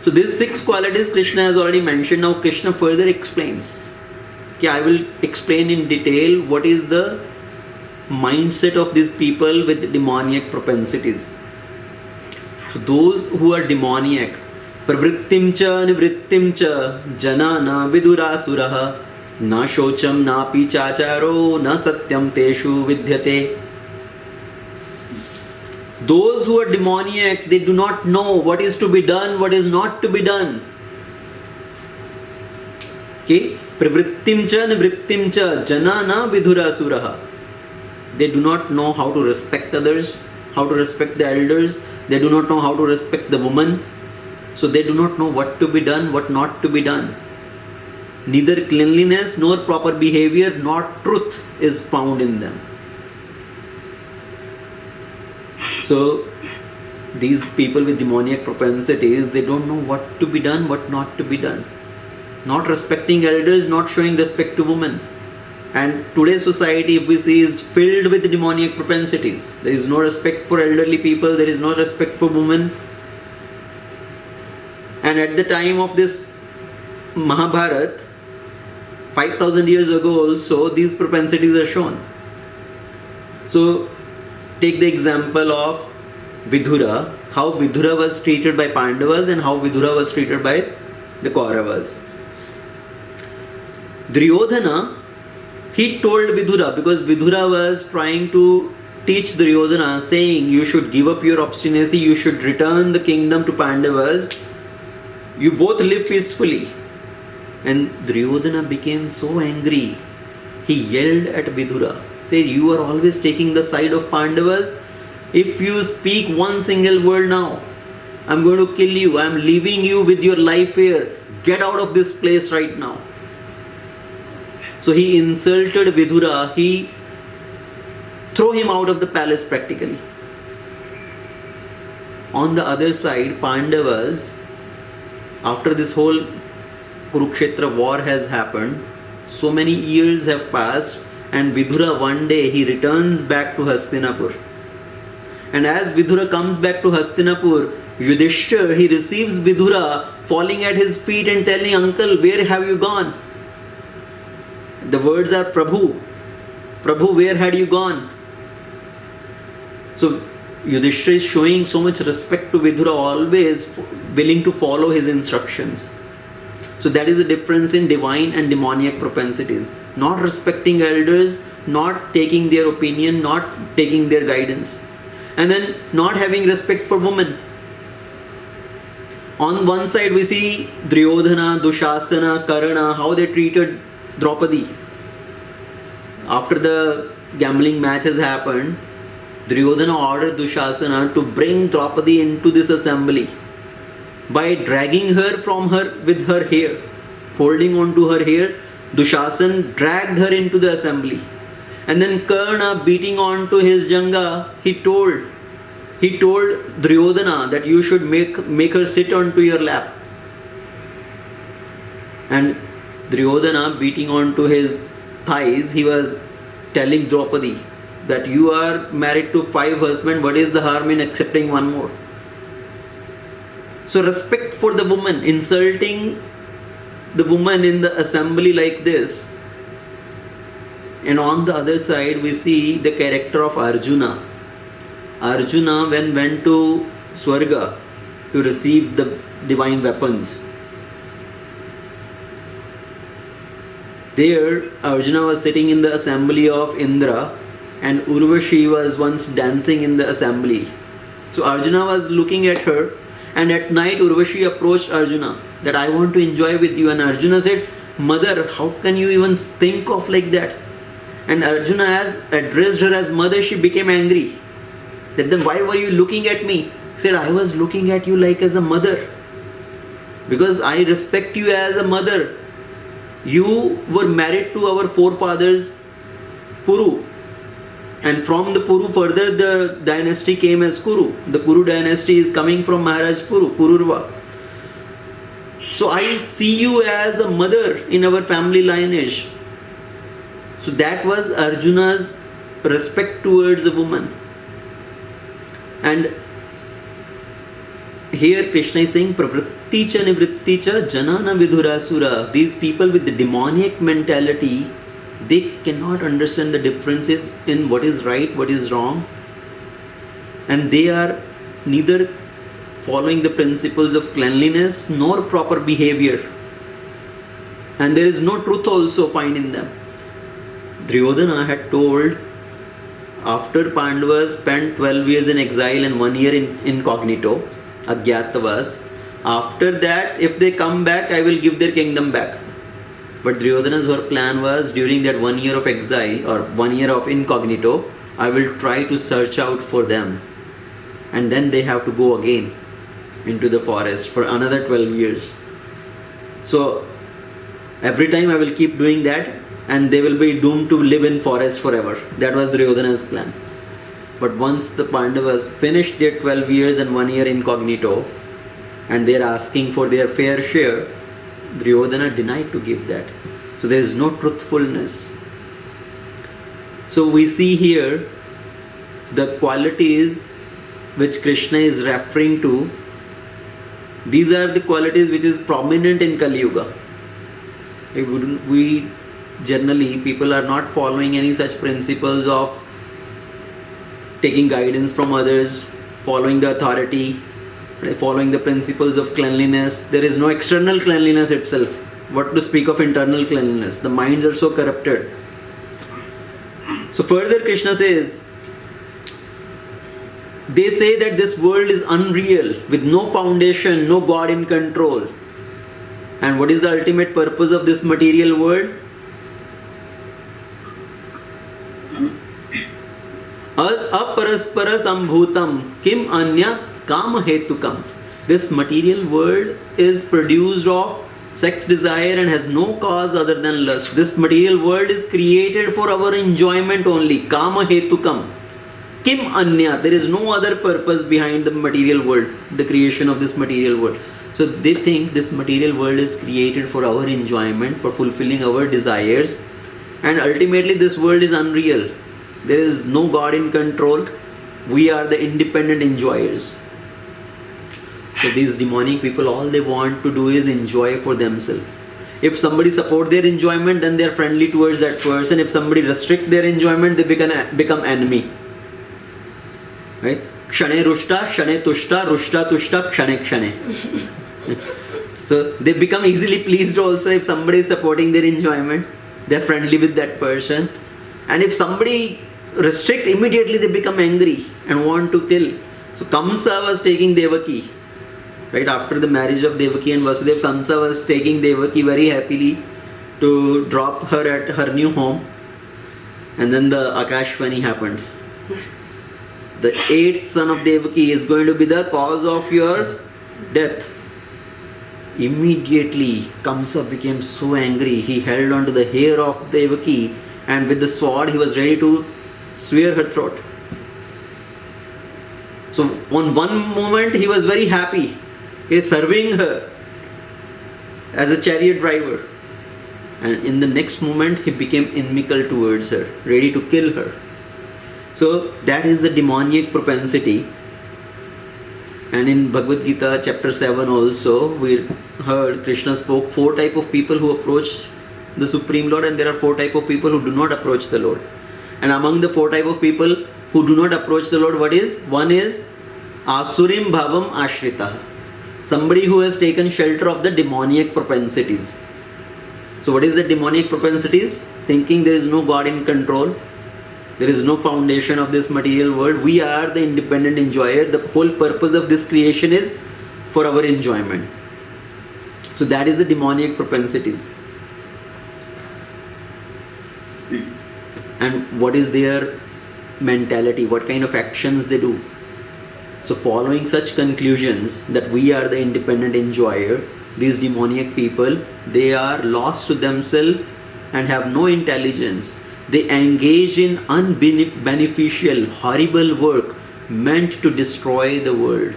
[SPEAKER 1] So these 6 qualities Krishna has already mentioned. Now Krishna further explains. Okay, I will explain in detail what is the mindset of these people with demoniac propensities. So those who are demoniac, pravrittim cha nivrittim cha janana vidurasuraha na shocham na pichacharo na satyam teshu vidyate. Those who are demoniac, they do not know what is to be done, what is not to be done. Okay? Pravrittim cha nivrittim cha janana vidurasuraha. They do not know how to respect others, how to respect the elders. They do not know how to respect the woman. So they do not know what to be done, what not to be done. Neither cleanliness nor proper behavior nor truth is found in them. So these people with demoniac propensities, they don't know what to be done, what not to be done. Not respecting elders, not showing respect to women. And today's society, if we see, is filled with demoniac propensities. There is no respect for elderly people, there is no respect for women. And at the time of this Mahabharat, 5,000 years ago also, these propensities are shown. So take the example of Vidura, how Vidura was treated by Pandavas and how Vidura was treated by the Kauravas. Duryodhana, he told Vidura, because Vidura was trying to teach Duryodhana, saying you should give up your obstinacy, you should return the kingdom to Pandavas, you both live peacefully. And Duryodhana became so angry, he yelled at Vidura, said, you are always taking the side of Pandavas. If you speak one single word now, I'm going to kill you, I'm leaving you with your life here, get out of this place right now. So he insulted Vidura, he threw him out of the palace practically. On the other side, Pandavas, after this whole Kurukshetra war has happened, so many years have passed, and Vidura one day he returns back to Hastinapur. And as Vidura comes back to Hastinapur, Yudhishthir, he receives Vidura falling at his feet and telling, uncle, where have you gone? The words are Prabhu. Prabhu, where had you gone? So Yudhishthira is showing so much respect to Vidura, always willing to follow his instructions. So that is the difference in divine and demoniac propensities. Not respecting elders, not taking their opinion, not taking their guidance. And then not having respect for women. On one side we see Duryodhana, Dushasana, Karna, how they treated Draupadi. After the gambling match has happened, Duryodhana ordered Dushasana to bring Draupadi into this assembly by dragging her from her with her hair, holding on to her hair. Dushasan dragged her into the assembly, and then Karna, beating on to his janga, he told Duryodhana that you should make her sit onto your lap. And Duryodhana, beating on to his thighs, he was telling Draupadi that you are married to 5 husbands, what is the harm in accepting one more? So respect for the woman, insulting the woman in the assembly like this. And on the other side we see the character of Arjuna. Arjuna, when went to Swarga to receive the divine weapons, there Arjuna was sitting in the assembly of Indra, and Urvashi was once dancing in the assembly. So Arjuna was looking at her, and at night Urvashi approached Arjuna that I want to enjoy with you. And Arjuna said, mother, how can you even think of like that? And Arjuna, as addressed her as mother, she became angry. That then why were you looking at me? He said, I was looking at you like as a mother, because I respect you as a mother. You were married to our forefathers Puru, and from the Puru further the dynasty came as Kuru. The Kuru dynasty is coming from Maharaj Puru, Pururva. So I see you as a mother in our family lineage. So that was Arjuna's respect towards a woman. And here Krishna is saying, Pravritti cha nivritti cha janana vidhurasura. These people with the demoniac mentality, they cannot understand the differences in what is right, what is wrong. And they are neither following the principles of cleanliness nor proper behavior. And there is no truth also found in them. Duryodhana had told, after Pandavas spent 12 years in exile and 1 year in incognito, Agyatavas, after that, if they come back, I will give their kingdom back. But Duryodhana's whole plan was, during that 1 year of exile or 1 year of incognito, I will try to search out for them. And then they have to go again into the forest for another 12 years. So every time I will keep doing that, and they will be doomed to live in forest forever. That was Duryodhana's plan. But once the Pandavas finished their 12 years and 1 year incognito, and they are asking for their fair share, Duryodhana denied to give that. So there is no truthfulness. So we see here the qualities which Krishna is referring to. These are the qualities which is prominent in Kali Yuga. We generally, people are not following any such principles of taking guidance from others, following the authority, right? Following the principles of cleanliness. There is no external cleanliness itself. What to speak of internal cleanliness? The minds are so corrupted. So further Krishna says, they say that this world is unreal, with no foundation, no God in control. And what is the ultimate purpose of this material world? Aparaspara sambhutam kim anya kama hetukam. This material world is produced of sex desire and has no cause other than lust. This material world is created for our enjoyment only. Kama hetukam. Kim anya. There is no other purpose behind the material world, the creation of this material world. So they think this material world is created for our enjoyment, for fulfilling our desires, and ultimately this world is unreal. There is no God in control. We are the independent enjoyers. So these demonic people, all they want to do is enjoy for themselves. If somebody support their enjoyment, then they are friendly towards that person. If somebody restrict their enjoyment, they become enemy. Right? Kshane rushta, kshane tushta, rushta tushta, kshane kshane. So they become easily pleased also if somebody is supporting their enjoyment. They are friendly with that person. And if somebody restrict, immediately they become angry and want to kill. So Kamsa was taking Devaki. Right after the marriage of Devaki and Vasudeva, Kamsa was taking Devaki very happily to drop her at her new home. And then the Akashvani happened. The 8th son of Devaki is going to be the cause of your death. Immediately Kamsa became so angry. He held on to the hair of Devaki and with the sword he was ready to swear her throat. So on one moment he was very happy. He is serving her as a chariot driver. And in the next moment he became inimical towards her, ready to kill her. So that is the demoniac propensity. And in Bhagavad Gita chapter 7 also we heard Krishna spoke 4 types of people who approach the Supreme Lord, and there are 4 types of people who do not approach the Lord. And among the 4 types of people who do not approach the Lord, what is? One is Asurim Bhavam Ashrita. Somebody who has taken shelter of the demoniac propensities. So what is the demoniac propensities? Thinking there is no God in control. There is no foundation of this material world. We are the independent enjoyer. The whole purpose of this creation is for our enjoyment. So that is the demoniac propensities. And what is their mentality? What kind of actions they do? So following such conclusions that we are the independent enjoyer, these demoniac people, they are lost to themselves and have no intelligence. They engage in unbeneficial, horrible work meant to destroy the world.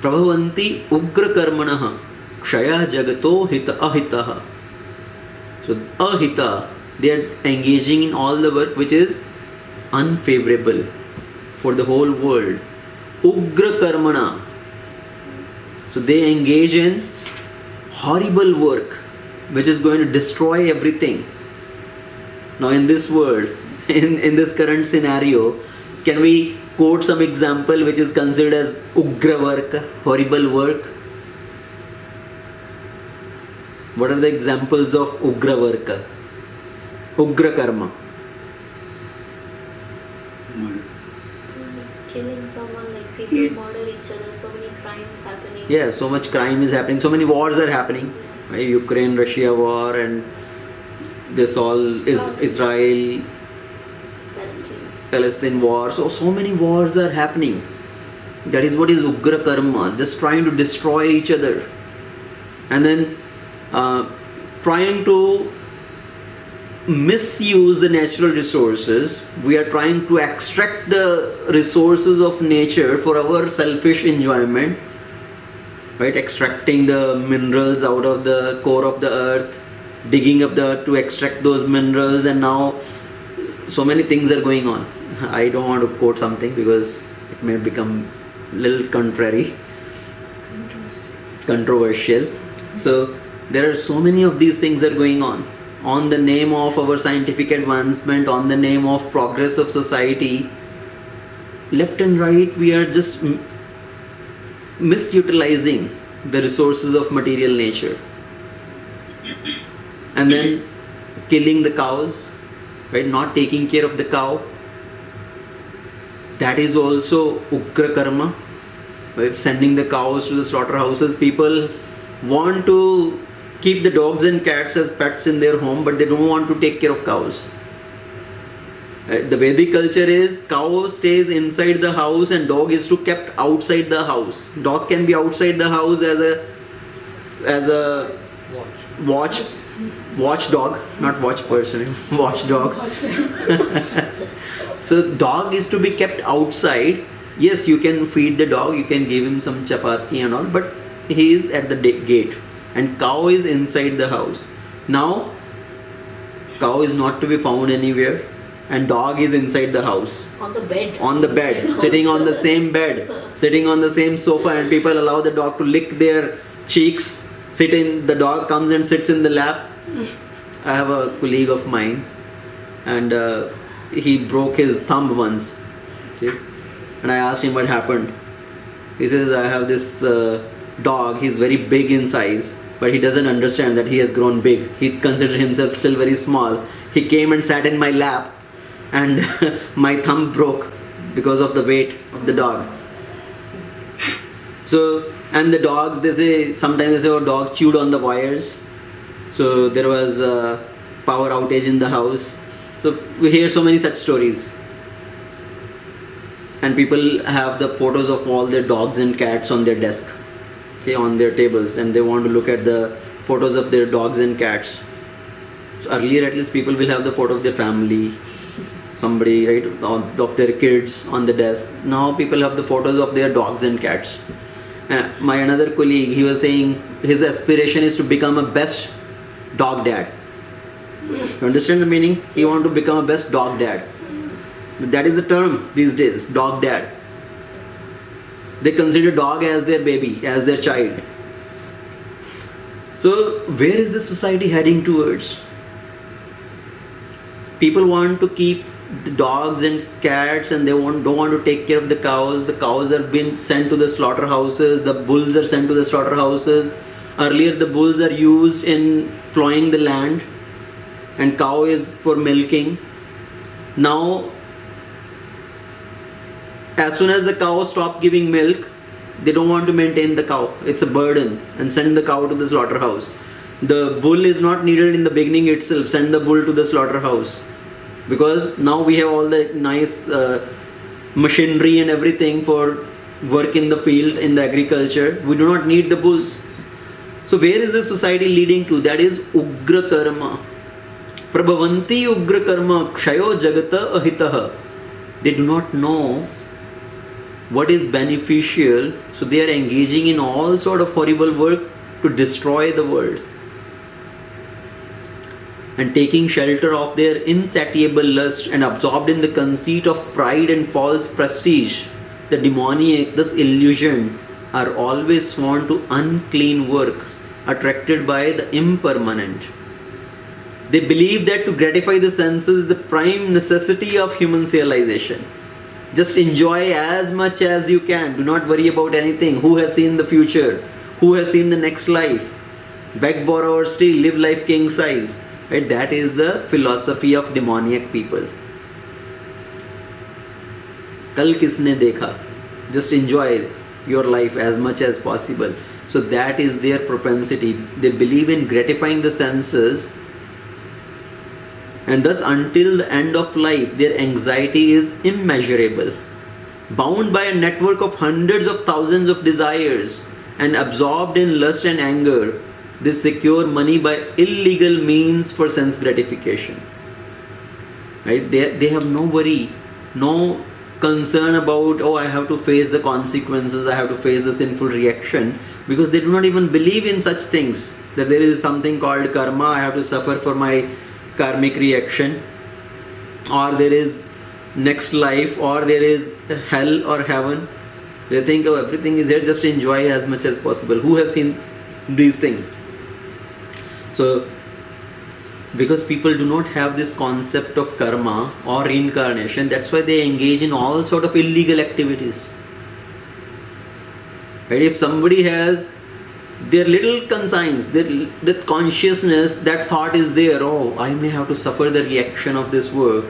[SPEAKER 1] Prabhavanti ugra karmanaha kshaya jagato hita ahitaha. So ahita, they are engaging in all the work which is unfavorable for the whole world. Ugra karmana. So they engage in horrible work which is going to destroy everything. Now in this world, in this current scenario, can we quote some example which is considered as ugra work, horrible work? What are the examples of ugra work? Ugra karma.
[SPEAKER 2] Killing someone, like people murder each other, so many crimes happening.
[SPEAKER 1] Yeah, so much crime is happening, so many wars are happening.
[SPEAKER 2] Yes.
[SPEAKER 1] Right? Ukraine-Russia war, and this all is Israel, Palestine war. So many wars are happening. That is what is ugra karma, just trying to destroy each other. And then trying to misuse the natural resources. We are trying to extract the resources of nature for our selfish enjoyment. Right? Extracting the minerals out of the core of the earth, digging up the earth to extract those minerals, and now so many things are going on. I don't want to quote something because it may become a little controversial. So there are so many of these things are going on the name of our scientific advancement, on the name of progress of society. left and right we are just misutilizing the resources of material nature. And then killing the cows, right? Not taking care of the cow. That is also ugra karma. Right? Sending the cows to the slaughterhouses. People want to keep the dogs and cats as pets in their home, but they don't want to take care of cows. The Vedic culture is cow stays inside the house and dog is to kept outside the house. Dog can be outside the house as a watch dog, not watch person, watch dog. So dog is to be kept outside. Yes, you can feed the dog, you can give him some chapati and all, but he is at the gate and cow is inside the house. Now cow is not to be found anywhere and dog is inside the house.
[SPEAKER 2] On the bed.
[SPEAKER 1] On the bed, sitting on the same bed, sitting on the same sofa, and people allow the dog to lick their cheeks. The dog comes and sits in the lap. I have a colleague of mine and he broke his thumb once. Okay? And I asked him what happened. He says, I have this dog, he's very big in size, but he doesn't understand that he has grown big. He considers himself still very small. He came and sat in my lap and my thumb broke because of the weight of the dog. So, and the dogs, sometimes they say, oh, dog chewed on the wires. So there was a power outage in the house. So we hear so many such stories. And people have the photos of all their dogs and cats on their desk, okay, on their tables, and they want to look at the photos of their dogs and cats. So earlier at least people will have the photo of their family, somebody, right, of their kids on the desk. Now people have the photos of their dogs and cats. My another colleague, he was saying his aspiration is to become a best dog dad. You understand the meaning? He want to become a best dog dad. That is the term these days, dog dad. They consider dog as their baby, as their child. So where is the society heading towards? People want to keep the dogs and cats and they don't want to take care of the cows. The cows are being sent to the slaughterhouses. The bulls are sent to the slaughterhouses. Earlier the bulls are used in plowing the land and cow is for milking. Now as soon as the cow stop giving milk, they don't want to maintain the cow. It's a burden and send the cow to the slaughterhouse. The bull is not needed in the beginning itself. Send the bull to the slaughterhouse. Because now we have all the nice machinery and everything for work in the field, in the agriculture. We do not need the bulls. So where is the society leading to? That is ugra karma. Prabhavanti ugra karma kshayo jagata ahitaha. They do not know what is beneficial, so they are engaging in all sort of horrible work to destroy the world. And taking shelter of their insatiable lust and absorbed in the conceit of pride and false prestige, the demoniac, this illusion, are always sworn to unclean work, attracted by the impermanent. They believe that to gratify the senses is the prime necessity of human civilization. Just enjoy as much as you can. Do not worry about anything. Who has seen the future? Who has seen the next life? Beg, borrow or steal, live life king size. Right? That is the philosophy of demoniac people. Kal kisne dekha? Just enjoy your life as much as possible. So that is their propensity. They believe in gratifying the senses, and thus until the end of life their anxiety is immeasurable. Bound by a network of hundreds of thousands of desires and absorbed in lust and anger, they secure money by illegal means for sense gratification. Right? They have no worry, no concern about, oh, I have to face the consequences, I have to face the sinful reaction, because they do not even believe in such things, that there is something called karma, I have to suffer for my karmic reaction, or there is next life, or there is hell or heaven. They think, oh, everything is there, just enjoy as much as possible. Who has seen these things? So Because people do not have this concept of karma or reincarnation, that's why they engage in all sort of illegal activities. Right? If somebody has their little conscience, that consciousness, that thought is there, oh, I may have to suffer the reaction of this work,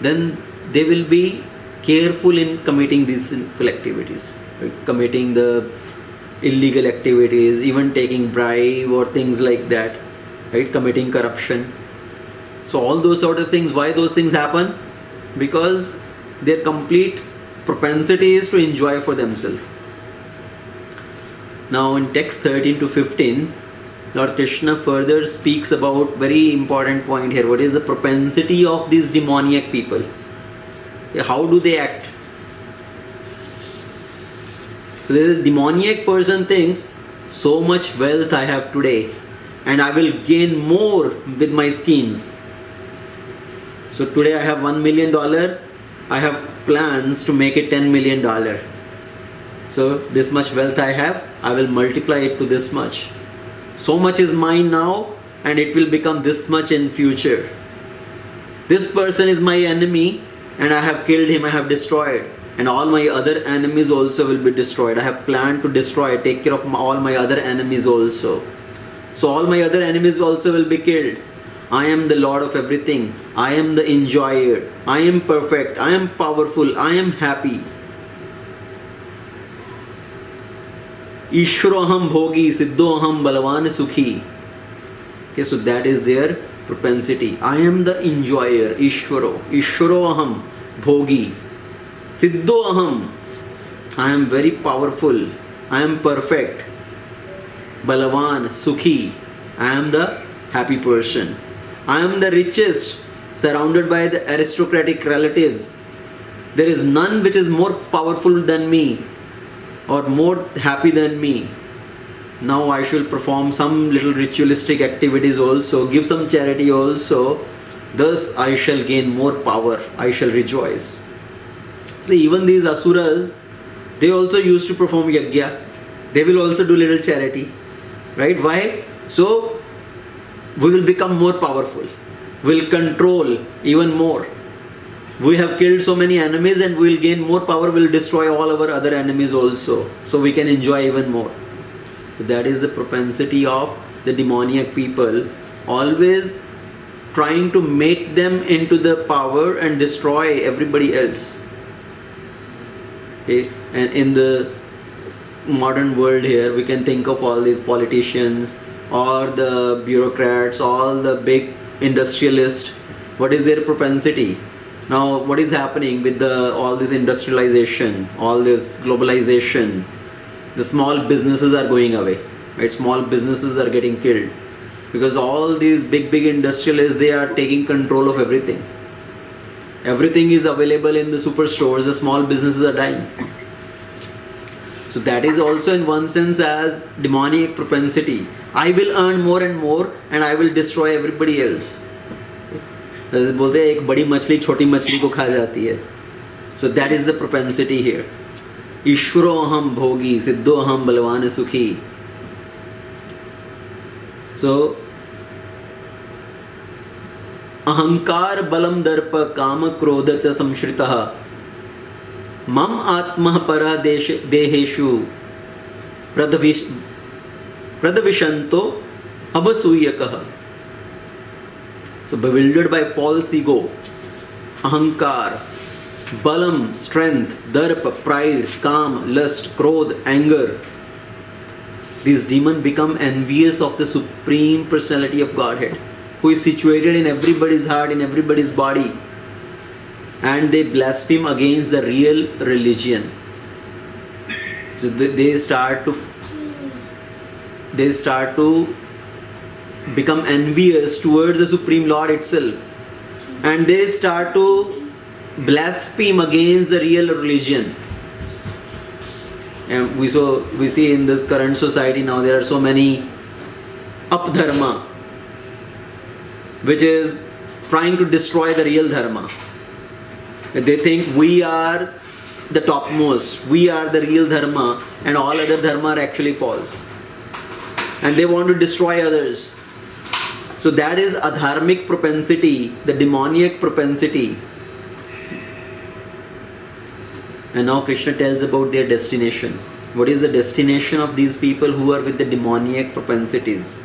[SPEAKER 1] then they will be careful in committing these sinful activities, right? Committing the illegal activities, even taking bribe or things like that, right? Committing corruption. So all those sort of things, why those things happen? Because their complete propensity is to enjoy for themselves. Now in text 13 to 15, Lord Krishna further speaks about very important point here. What is the propensity of these demoniac people? How do they act? So the demoniac person thinks, so much wealth I have today and I will gain more with my schemes. So today I have $1 million, I have plans to make it $10 million. So this much wealth I have, I will multiply it to this much. So much is mine now and it will become this much in future. This person is my enemy and I have killed him, I have destroyed. And all my other enemies also will be destroyed. I have planned to destroy, take care of all my other enemies also. So all my other enemies also will be killed. I am the Lord of everything. I am the enjoyer. I am perfect. I am powerful. I am happy. Ishwaroham bhogi siddhoham balavan sukhi. Okay, so that is their propensity. I am the enjoyer. Ishwaroham bhogi siddhoham. I am very powerful. I am perfect. Balavan sukhi. I am the happy person. I am the richest, surrounded by the aristocratic relatives. There is none which is more powerful than me or more happy than me. Now I shall perform some little ritualistic activities also, give some charity also. Thus I shall gain more power. I shall rejoice. See, even these asuras, they also used to perform yajna. They will also do little charity. Right? Why? So we will become more powerful. We will control even more. We have killed so many enemies and we will gain more power. We will destroy all our other enemies also. So we can enjoy even more. That is the propensity of the demoniac people. Always trying to make them into the power and destroy everybody else. Okay? And in the modern world here, we can think of all these politicians or the bureaucrats, all the big industrialists. What is their propensity? Now what is happening with all this industrialization, all this globalization? The small businesses are going away, right? Small businesses are getting killed because all these big industrialists, they are taking control of everything. Everything is available in the superstores. The small businesses are dying. So that is also in one sense as demoniac propensity. I will earn more and more and I will destroy everybody else. जैसे बोलते हैं एक बड़ी मछली छोटी मछली को खा जाती है. So that is the propensity here. Ishwaroham bhogi siddhoham balavan sukhi. So ahankar balam darpa kama krodha cha samshritaha mam atma para deheshu pradavishanto abasuyakaha. So bewildered by false ego, ahankar, balam, strength, darpa, pride, kam, lust, krodh, anger. These demons become envious of the Supreme Personality of Godhead, who is situated in everybody's heart, in everybody's body. And they blaspheme against the real religion. So they start to become envious towards the Supreme Lord itself. And they start to blaspheme against the real religion. And we see in this current society now there are so many up-dharma which is trying to destroy the real dharma. They think we are the topmost, we are the real dharma and all other dharma are actually false. And they want to destroy others. So that is adharmic propensity, the demoniac propensity. And now Krishna tells about their destination. What is the destination of these people who are with the demoniac propensities?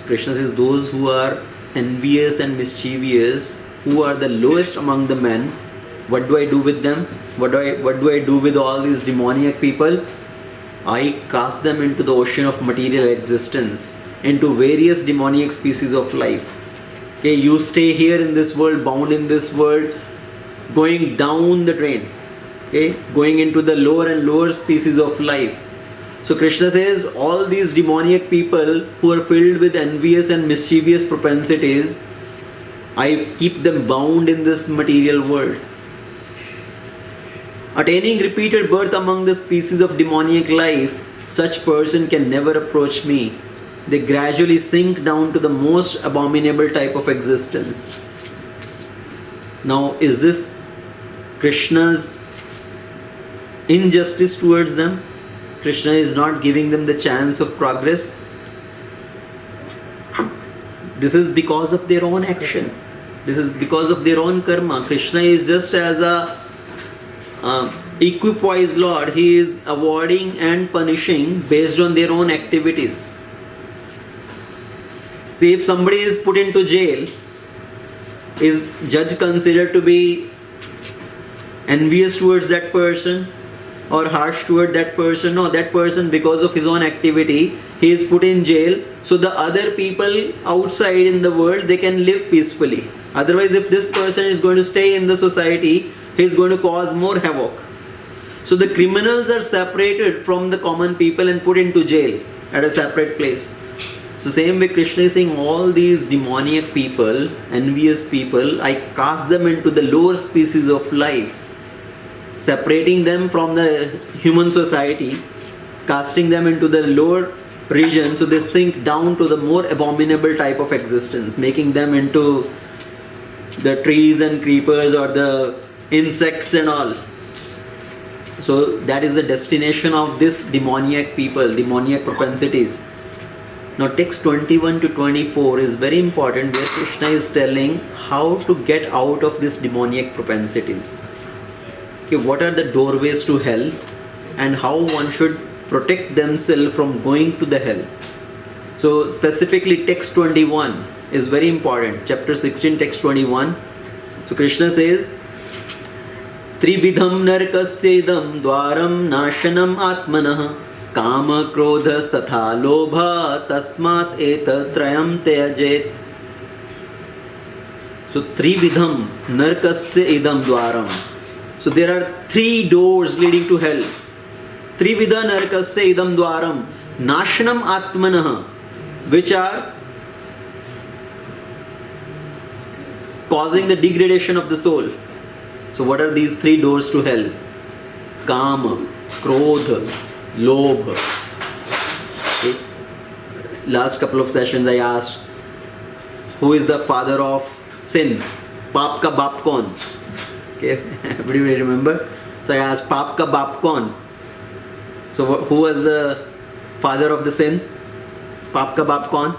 [SPEAKER 1] Krishna says those who are envious and mischievous, who are the lowest among the men. What do I do with them? What do I do with all these demoniac people? I cast them into the ocean of material existence, into various demoniac species of life. Okay, you stay here in this world, bound in this world, going down the drain. Okay, going into the lower and lower species of life. So Krishna says all these demoniac people who are filled with envious and mischievous propensities, I keep them bound in this material world. Attaining repeated birth among the species of demoniac life, such person can never approach me. They gradually sink down to the most abominable type of existence. Now, is this Krishna's injustice towards them? Krishna is not giving them the chance of progress. This is because of their own action. This is because of their own karma. Krishna is just as a equipoise Lord. He is awarding and punishing based on their own activities. See, if somebody is put into jail, is judge considered to be envious towards that person or harsh toward that person? No, that person, because of his own activity, he is put in jail, so the other people outside in the world, they can live peacefully. Otherwise, if this person is going to stay in the society, he is going to cause more havoc. So the criminals are separated from the common people and put into jail at a separate place. So same way Krishna is saying, all these demoniac people, envious people, I cast them into the lower species of life, separating them from the human society, casting them into the lower region, so they sink down to the more abominable type of existence, making them into the trees and creepers or the insects and all. So that is the destination of this demoniac people, demoniac propensities. Now text 21 to 24 is very important, where Krishna is telling how to get out of this demoniac propensities. Okay, what are the doorways to hell and how one should protect themselves from going to the hell. So specifically text 21 is very important. Chapter 16, text 21. So Krishna says, Trividham narkasya dwaram nashanam atmanah kama krodhas tatha lobha tasmat eta trayam tyajet. So Trividham narkasya idam dwaram. So there are three doors leading to hell. Trividha narkasya idam dwaram nashanam atmanah, which are causing the degradation of the soul. So what are these three doors to hell? Kama, Krodha, Lobha. Okay. Last couple of sessions I asked, who is the father of sin? Paap ka baap kaun? Okay, everybody remember? So I asked, Paap ka baap kaun? So who was the father of the sin? Paap ka baap kaun?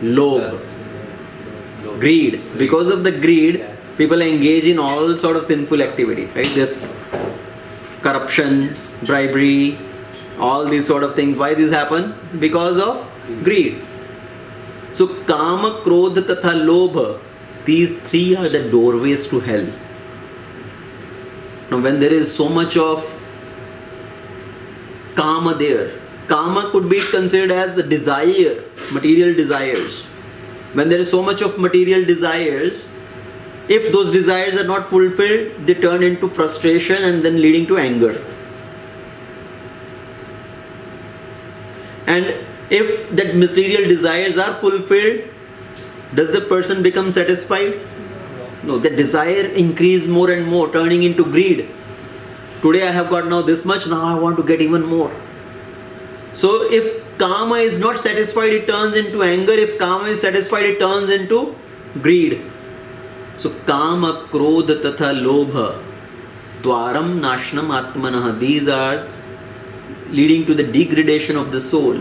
[SPEAKER 1] Lobha. Greed. Because of the greed, people engage in all sort of sinful activity, right? This corruption, bribery, all these sort of things. Why this happen? Because of greed. So kama, krodha tatha lobha, these three are the doorways to hell. Now when there is so much of kama there, kama could be considered as the desire, material desires. When there is so much of material desires, if those desires are not fulfilled, they turn into frustration and then leading to anger. And if that material desires are fulfilled, does the person become satisfied? No, the desire increase more and more, turning into greed. Today I have got now this much, now I want to get even more. So if kama is not satisfied, it turns into anger. If kama is satisfied, it turns into greed. So kama, krodha tatha lobha, dwaram nashnam atmanah. These are leading to the degradation of the soul.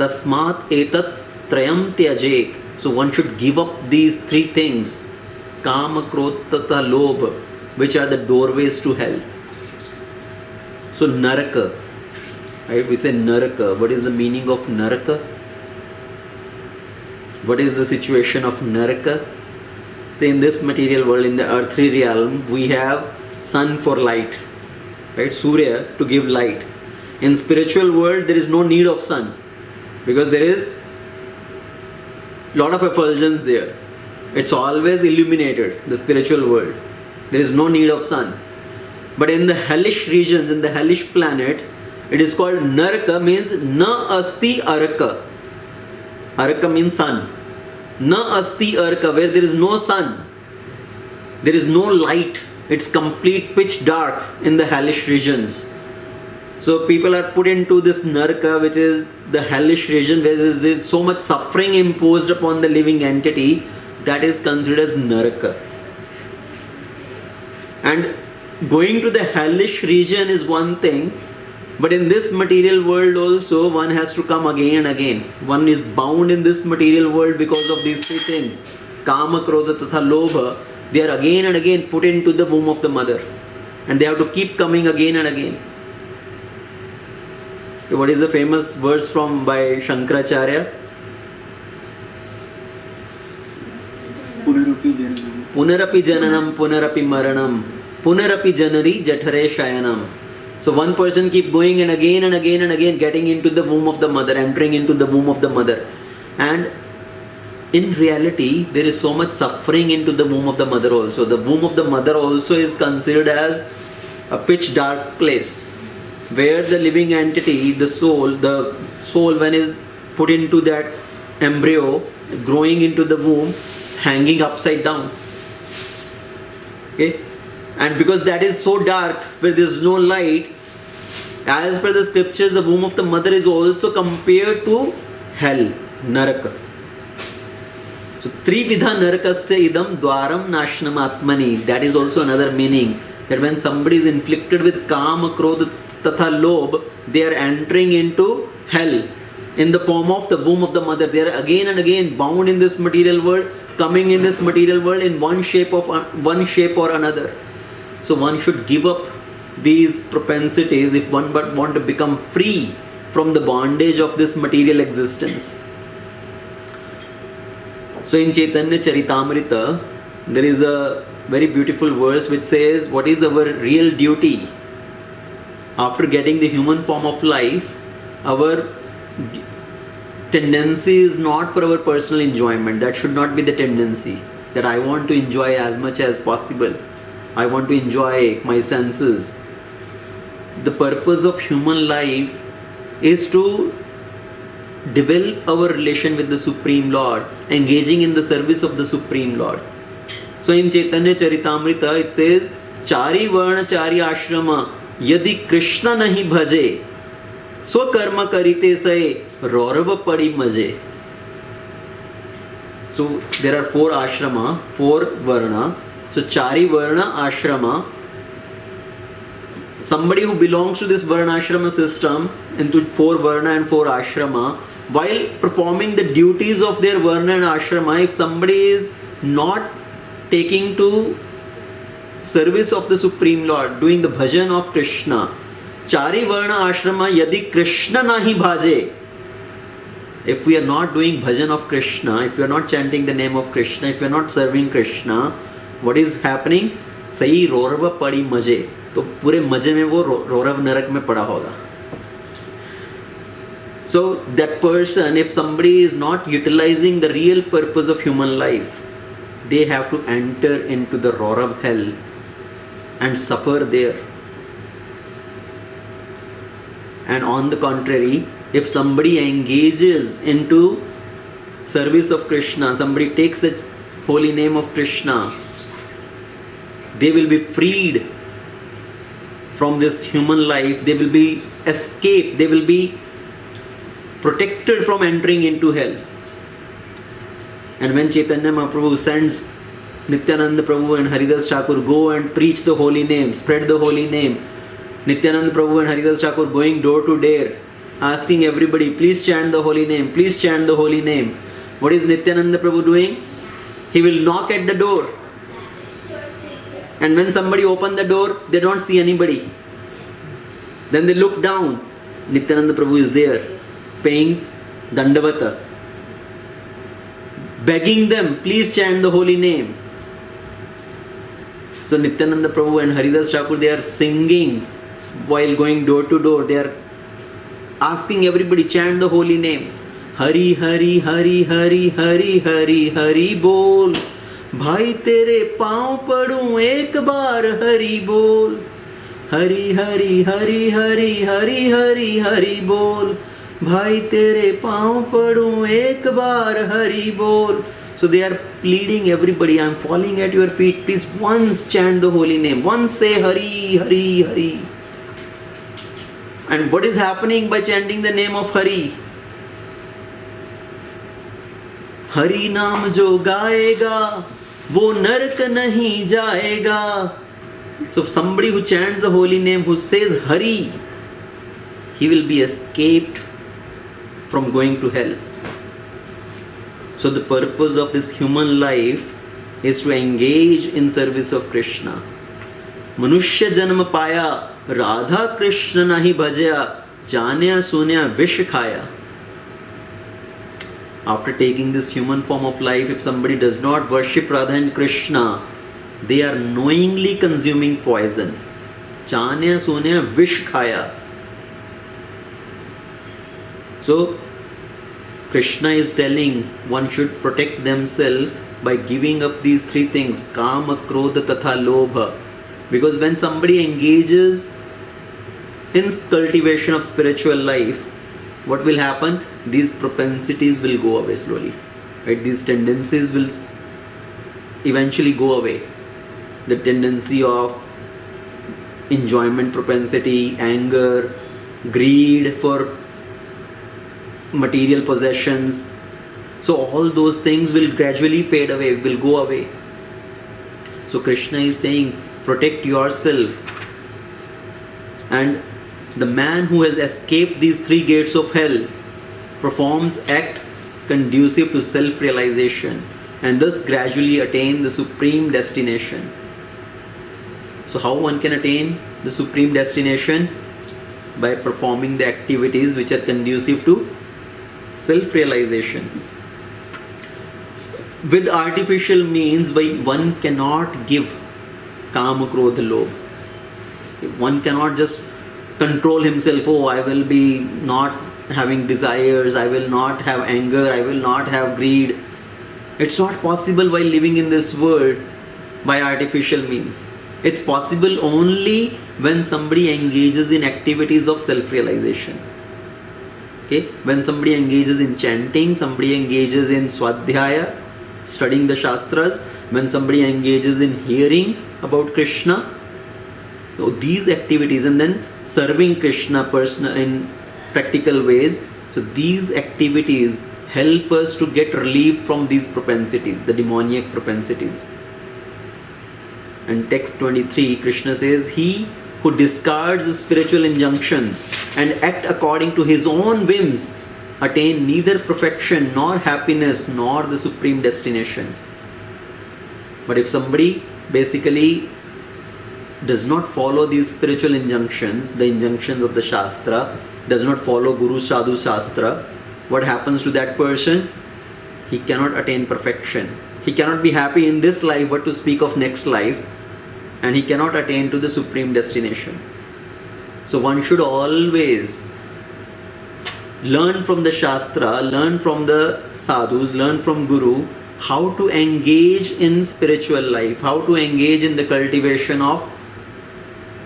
[SPEAKER 1] Tasmat etat trayam tyajet. So one should give up these three things, Kama, Krodha, Tatha, Lobha, which are the doorways to hell. So Naraka, right? We say Naraka. What is the meaning of Naraka? What is the situation of Naraka? Say in this material world, in the earthly realm, we have sun for light, right? Surya to give light. In spiritual world, there is no need of sun because there is lot of effulgence there. It's always illuminated, the spiritual world. There is no need of sun. But in the hellish regions, in the hellish planet, it is called Naraka, means Na Asti Araka. Araka means sun. Na Asti Araka, where there is no sun. There is no light. It's complete pitch dark in the hellish regions. So people are put into this Naraka, which is the hellish region where there is so much suffering imposed upon the living entity, that is considered as Naraka. And going to the hellish region is one thing, but in this material world also one has to come again and again. One is bound in this material world because of these three things. Kama, Krodha, Tatha, Lobha. They are again and again put into the womb of the mother. And they have to keep coming again and again. What is the famous verse from by Shankaracharya? Punarapi jananam, punarapi maranam, punarapi janari jathare shayanam. So one person keep going and again and again and again getting into the womb of the mother, entering into the womb of the mother. And in reality, there is so much suffering into the womb of the mother also. The womb of the mother also is considered as a pitch dark place, where the living entity, the soul when is put into that embryo, growing into the womb, is hanging upside down. Okay? And because that is so dark, where there is no light, as per the scriptures, the womb of the mother is also compared to hell, Naraka. So, Trividha Narakasya idam dwaram nashnam atmani. That is also another meaning. That when somebody is inflicted with Kama, Krodha, Tatha, Lobha, they are entering into hell in the form of the womb of the mother. They are again and again bound in this material world, coming in this material world in one shape or another. So one should give up these propensities if one but want to become free from the bondage of this material existence. So in Chaitanya Charitamrita, there is a very beautiful verse which says, what is our real duty? After getting the human form of life, our tendency is not for our personal enjoyment. That should not be the tendency. That I want to enjoy as much as possible. I want to enjoy my senses. The purpose of human life is to develop our relation with the Supreme Lord, engaging in the service of the Supreme Lord. So in Chaitanya Charitamrita it says, Chari Varna Chari Ashrama Yadi Krishna nahi bhaje Swakarma karite saye Raurava padi maje. So there are 4 ashrama, 4 varna. So Chari Varna Ashrama, somebody who belongs to this Varna Ashrama system, into 4 Varna and 4 Ashrama, while performing the duties of their Varna and Ashrama, if somebody is not taking to service of the Supreme Lord, doing the bhajan of Krishna, Chari Varna Ashrama Yadi Krishna nahi bhaje. If we are not doing bhajan of Krishna, if we are not chanting the name of Krishna, if we are not serving Krishna, what is happening? Sahi Raurava padi maje. तो पूरे मजे में वो रौरव नरक में पड़ा होगा. So that person, if somebody is not utilizing the real purpose of human life, they have to enter into the Raurav hell and suffer there. And on the contrary, if somebody engages into service of Krishna, somebody takes the holy name of Krishna, they will be freed from this human life. They will be escaped. They will be protected from entering into hell. And when Chaitanya Mahaprabhu sends Nityananda Prabhu and Haridas Thakur, go and preach the holy name, spread the holy name. Nityananda Prabhu and Haridas Thakur going door to door, asking everybody, please chant the holy name, please chant the holy name. What is Nityananda Prabhu doing? He will knock at the door. And when somebody opens the door, they don't see anybody. Then they look down. Nityananda Prabhu is there, paying Dandavata, begging them, please chant the holy name. So Nityananda Prabhu and Haridas Thakur, they are singing while going door to door. They are asking everybody, chant the holy name. Hari Hari Hari Hari Hari Hari Hari Bol. भाई तेरे पाँव पड़ूं एक बार हरि बोल. हरि हरि हरि हरि हरि हरि हरि बोल. भाई तेरे पाँव पड़ूं एक बार हरि बोल. So they are pleading everybody, I am falling at your feet, please once chant the holy name, once say Hari Hari Hari. And what is happening by chanting the name of Hari? Hari naam jo gaega, wo nark nahi jaega. So if somebody who chants the holy name, who says Hari, he will be escaped from going to hell. So the purpose of this human life is to engage in service of Krishna. Manushya janma paya, Radha Krishna nahi bhajaya, janya sunya vish khaya. After taking this human form of life, if somebody does not worship Radha and Krishna, they are knowingly consuming poison. Janya sunya vish khaya. So Krishna is telling one should protect themselves by giving up these three things, kama, krodha, tatha, lobha. Because when somebody engages in cultivation of spiritual life, what will happen? These propensities will go away slowly. Right? These tendencies will eventually go away. The tendency of enjoyment propensity, anger, greed for material possessions. So all those things will gradually fade away, will go away. So Krishna is saying, protect yourself. And the man who has escaped these three gates of hell performs act conducive to self-realization and thus gradually attain the supreme destination. So how one can attain the supreme destination? By performing the activities which are conducive to self-realization. With artificial means, one cannot give kama, krodha, lobha. One cannot just control himself. Oh, I will be not having desires, I will not have anger, I will not have greed. It's not possible while living in this world by artificial means. It's possible only when somebody engages in activities of self-realization. Okay? When somebody engages in chanting, somebody engages in swadhyaya, studying the Shastras, when somebody engages in hearing about Krishna, so these activities, and then serving Krishna in practical ways. So these activities help us to get relief from these propensities, the demoniac propensities. And text 23, Krishna says, he who discards the spiritual injunctions and act according to his own whims attain neither perfection nor happiness nor the supreme destination. But if somebody basically does not follow these spiritual injunctions, the injunctions of the Shastra, does not follow Guru Sadhu Shastra, what happens to that person? He cannot attain perfection. He cannot be happy in this life, what to speak of next life, and he cannot attain to the supreme destination. So one should always learn from the Shastra, learn from the Sadhus, learn from Guru, how to engage in spiritual life, how to engage in the cultivation of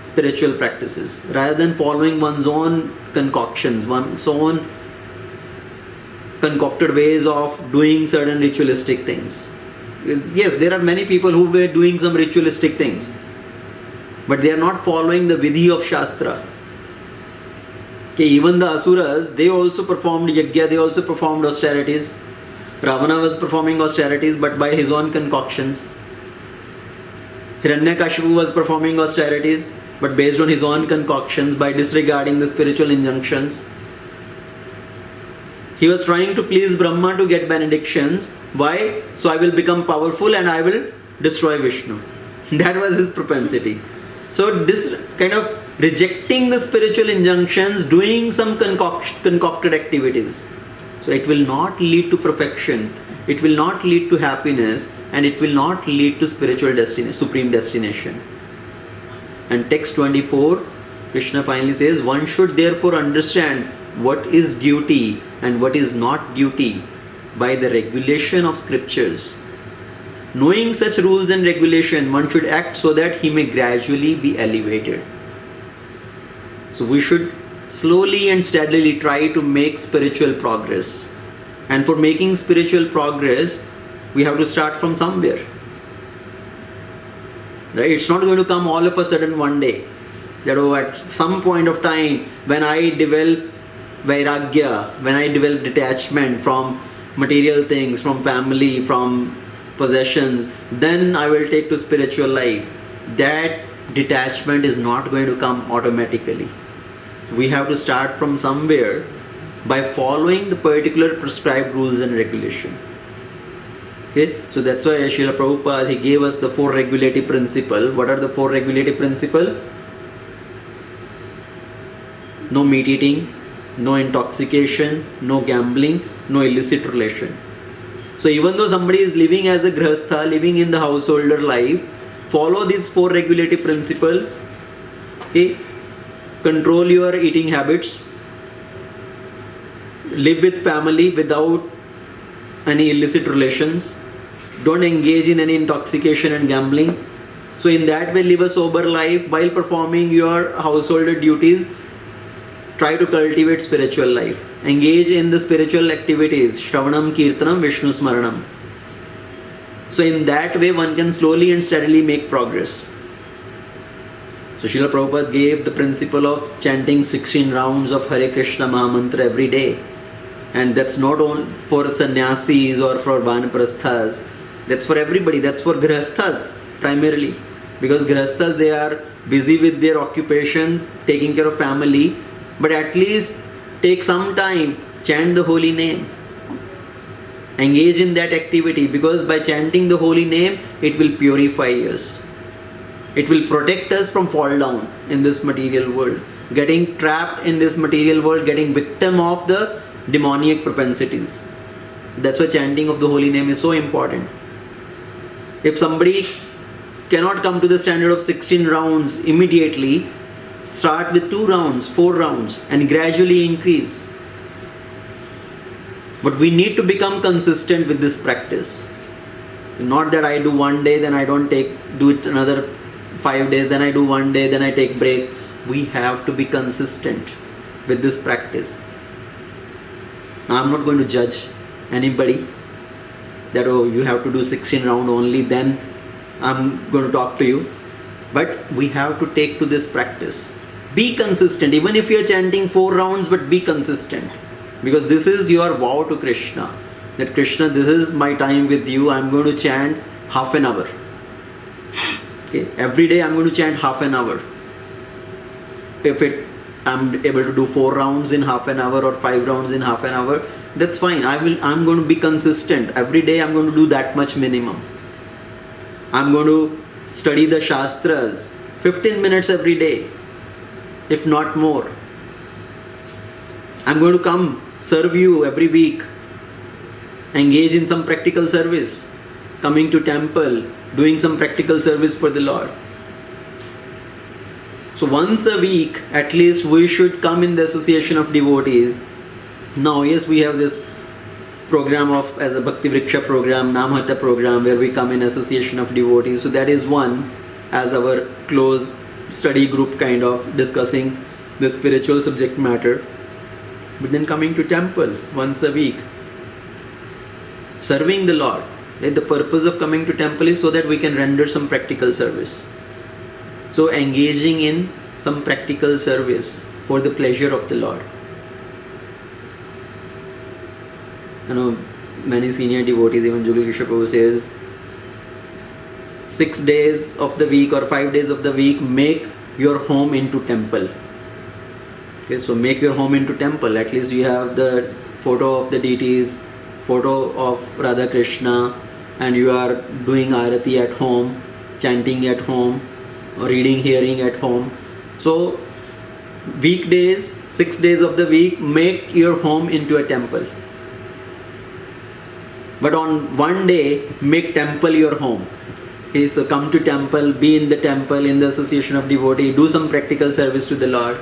[SPEAKER 1] spiritual practices, rather than following one's own concoctions, one's own concocted ways of doing certain ritualistic things. Yes, there are many people who were doing some ritualistic things, but they are not following the vidhi of Shastra. Okay, even the Asuras, they also performed yajna, they also performed austerities. Ravana was performing austerities, but by his own concoctions. Hiranyakashipu was performing austerities, but based on his own concoctions, by disregarding the spiritual injunctions. He was trying to please Brahma to get benedictions. Why? So I will become powerful and I will destroy Vishnu. That was his propensity. So this kind of rejecting the spiritual injunctions, doing some concocted activities. So it will not lead to perfection. It will not lead to happiness, and it will not lead to spiritual destination, supreme destination. And text 24, Krishna finally says, one should therefore understand what is duty and what is not duty by the regulation of scriptures. Knowing such rules and regulation, one should act so that he may gradually be elevated. So we should slowly and steadily try to make spiritual progress. And for making spiritual progress, we have to start from somewhere. Right? It's not going to come all of a sudden one day. That at some point of time, when I develop vairagya, when I develop detachment from material things, from family, from possessions, then I will take to spiritual life. That detachment is not going to come automatically. We have to start from somewhere by following the particular prescribed rules and regulation. Okay, so that's why Srila Prabhupada, he gave us the 4 regulative principles. What are the 4 regulative principles? No meat eating, no intoxication, no gambling, no illicit relation. So even though somebody is living as a grihastha, living in the householder life, follow these 4 regulative principles. Okay, control your eating habits, live with family without any illicit relations, don't engage in any intoxication and gambling. So in that way, live a sober life while performing your householder duties. Try to cultivate spiritual life. Engage in the spiritual activities, Shravanam, Kirtanam, Vishnu Smaranam. So in that way, one can slowly and steadily make progress. So Srila Prabhupada gave the principle of chanting 16 rounds of Hare Krishna Mahamantra every day. And that's not only for sannyasis or for vanaprasthas. That's for everybody. That's for grihasthas primarily. Because grihasthas, they are busy with their occupation, taking care of family. But at least take some time, chant the holy name. Engage in that activity, because by chanting the holy name, it will purify us. It will protect us from fall down in this material world. Getting trapped in this material world, getting victim of the demoniac propensities. That's why chanting of the holy name is so important. If somebody cannot come to the standard of 16 rounds immediately, start with 2 rounds, 4 rounds, and gradually increase. But we need to become consistent with this practice. Not that I do one day, then I don't do it another 5 days, then I do one day, then I take break. We have to be consistent with this practice. Now I'm not going to judge anybody that, oh, you have to do 16 rounds only, then I'm going to talk to you. But we have to take to this practice. Be consistent, even if you are chanting 4 rounds, but be consistent. Because this is your vow to Krishna. That Krishna, this is my time with you, I'm going to chant half an hour. Okay, every day I'm going to chant half an hour. If I'm able to do 4 rounds in half an hour or 5 rounds in half an hour, that's fine. I'm going to be consistent. Every day I'm going to do that much minimum. I'm going to study the Shastras 15 minutes every day, if not more. I'm going to come serve you every week. Engage in some practical service. Coming to temple, doing some practical service for the Lord. So once a week, at least we should come in the association of devotees. Now, yes, we have this program as a Bhakti Vriksha program, Namhata program, where we come in association of devotees. So that is one, as our close study group kind of discussing the spiritual subject matter. But then coming to temple once a week, serving the Lord. The purpose of coming to temple is so that we can render some practical service. So engaging in some practical service for the pleasure of the Lord. You know, many senior devotees, even Jugalkisha Prabhu says, 6 days of the week or 5 days of the week, make your home into temple. Okay, so make your home into temple. At least you have the photo of the deities, photo of Radha Krishna, and you are doing arati at home, chanting at home, or reading, hearing at home. So weekdays, 6 days of the week, make your home into a temple. But on one day, make temple your home. Okay, so come to temple, be in the temple, in the association of devotee, do some practical service to the Lord.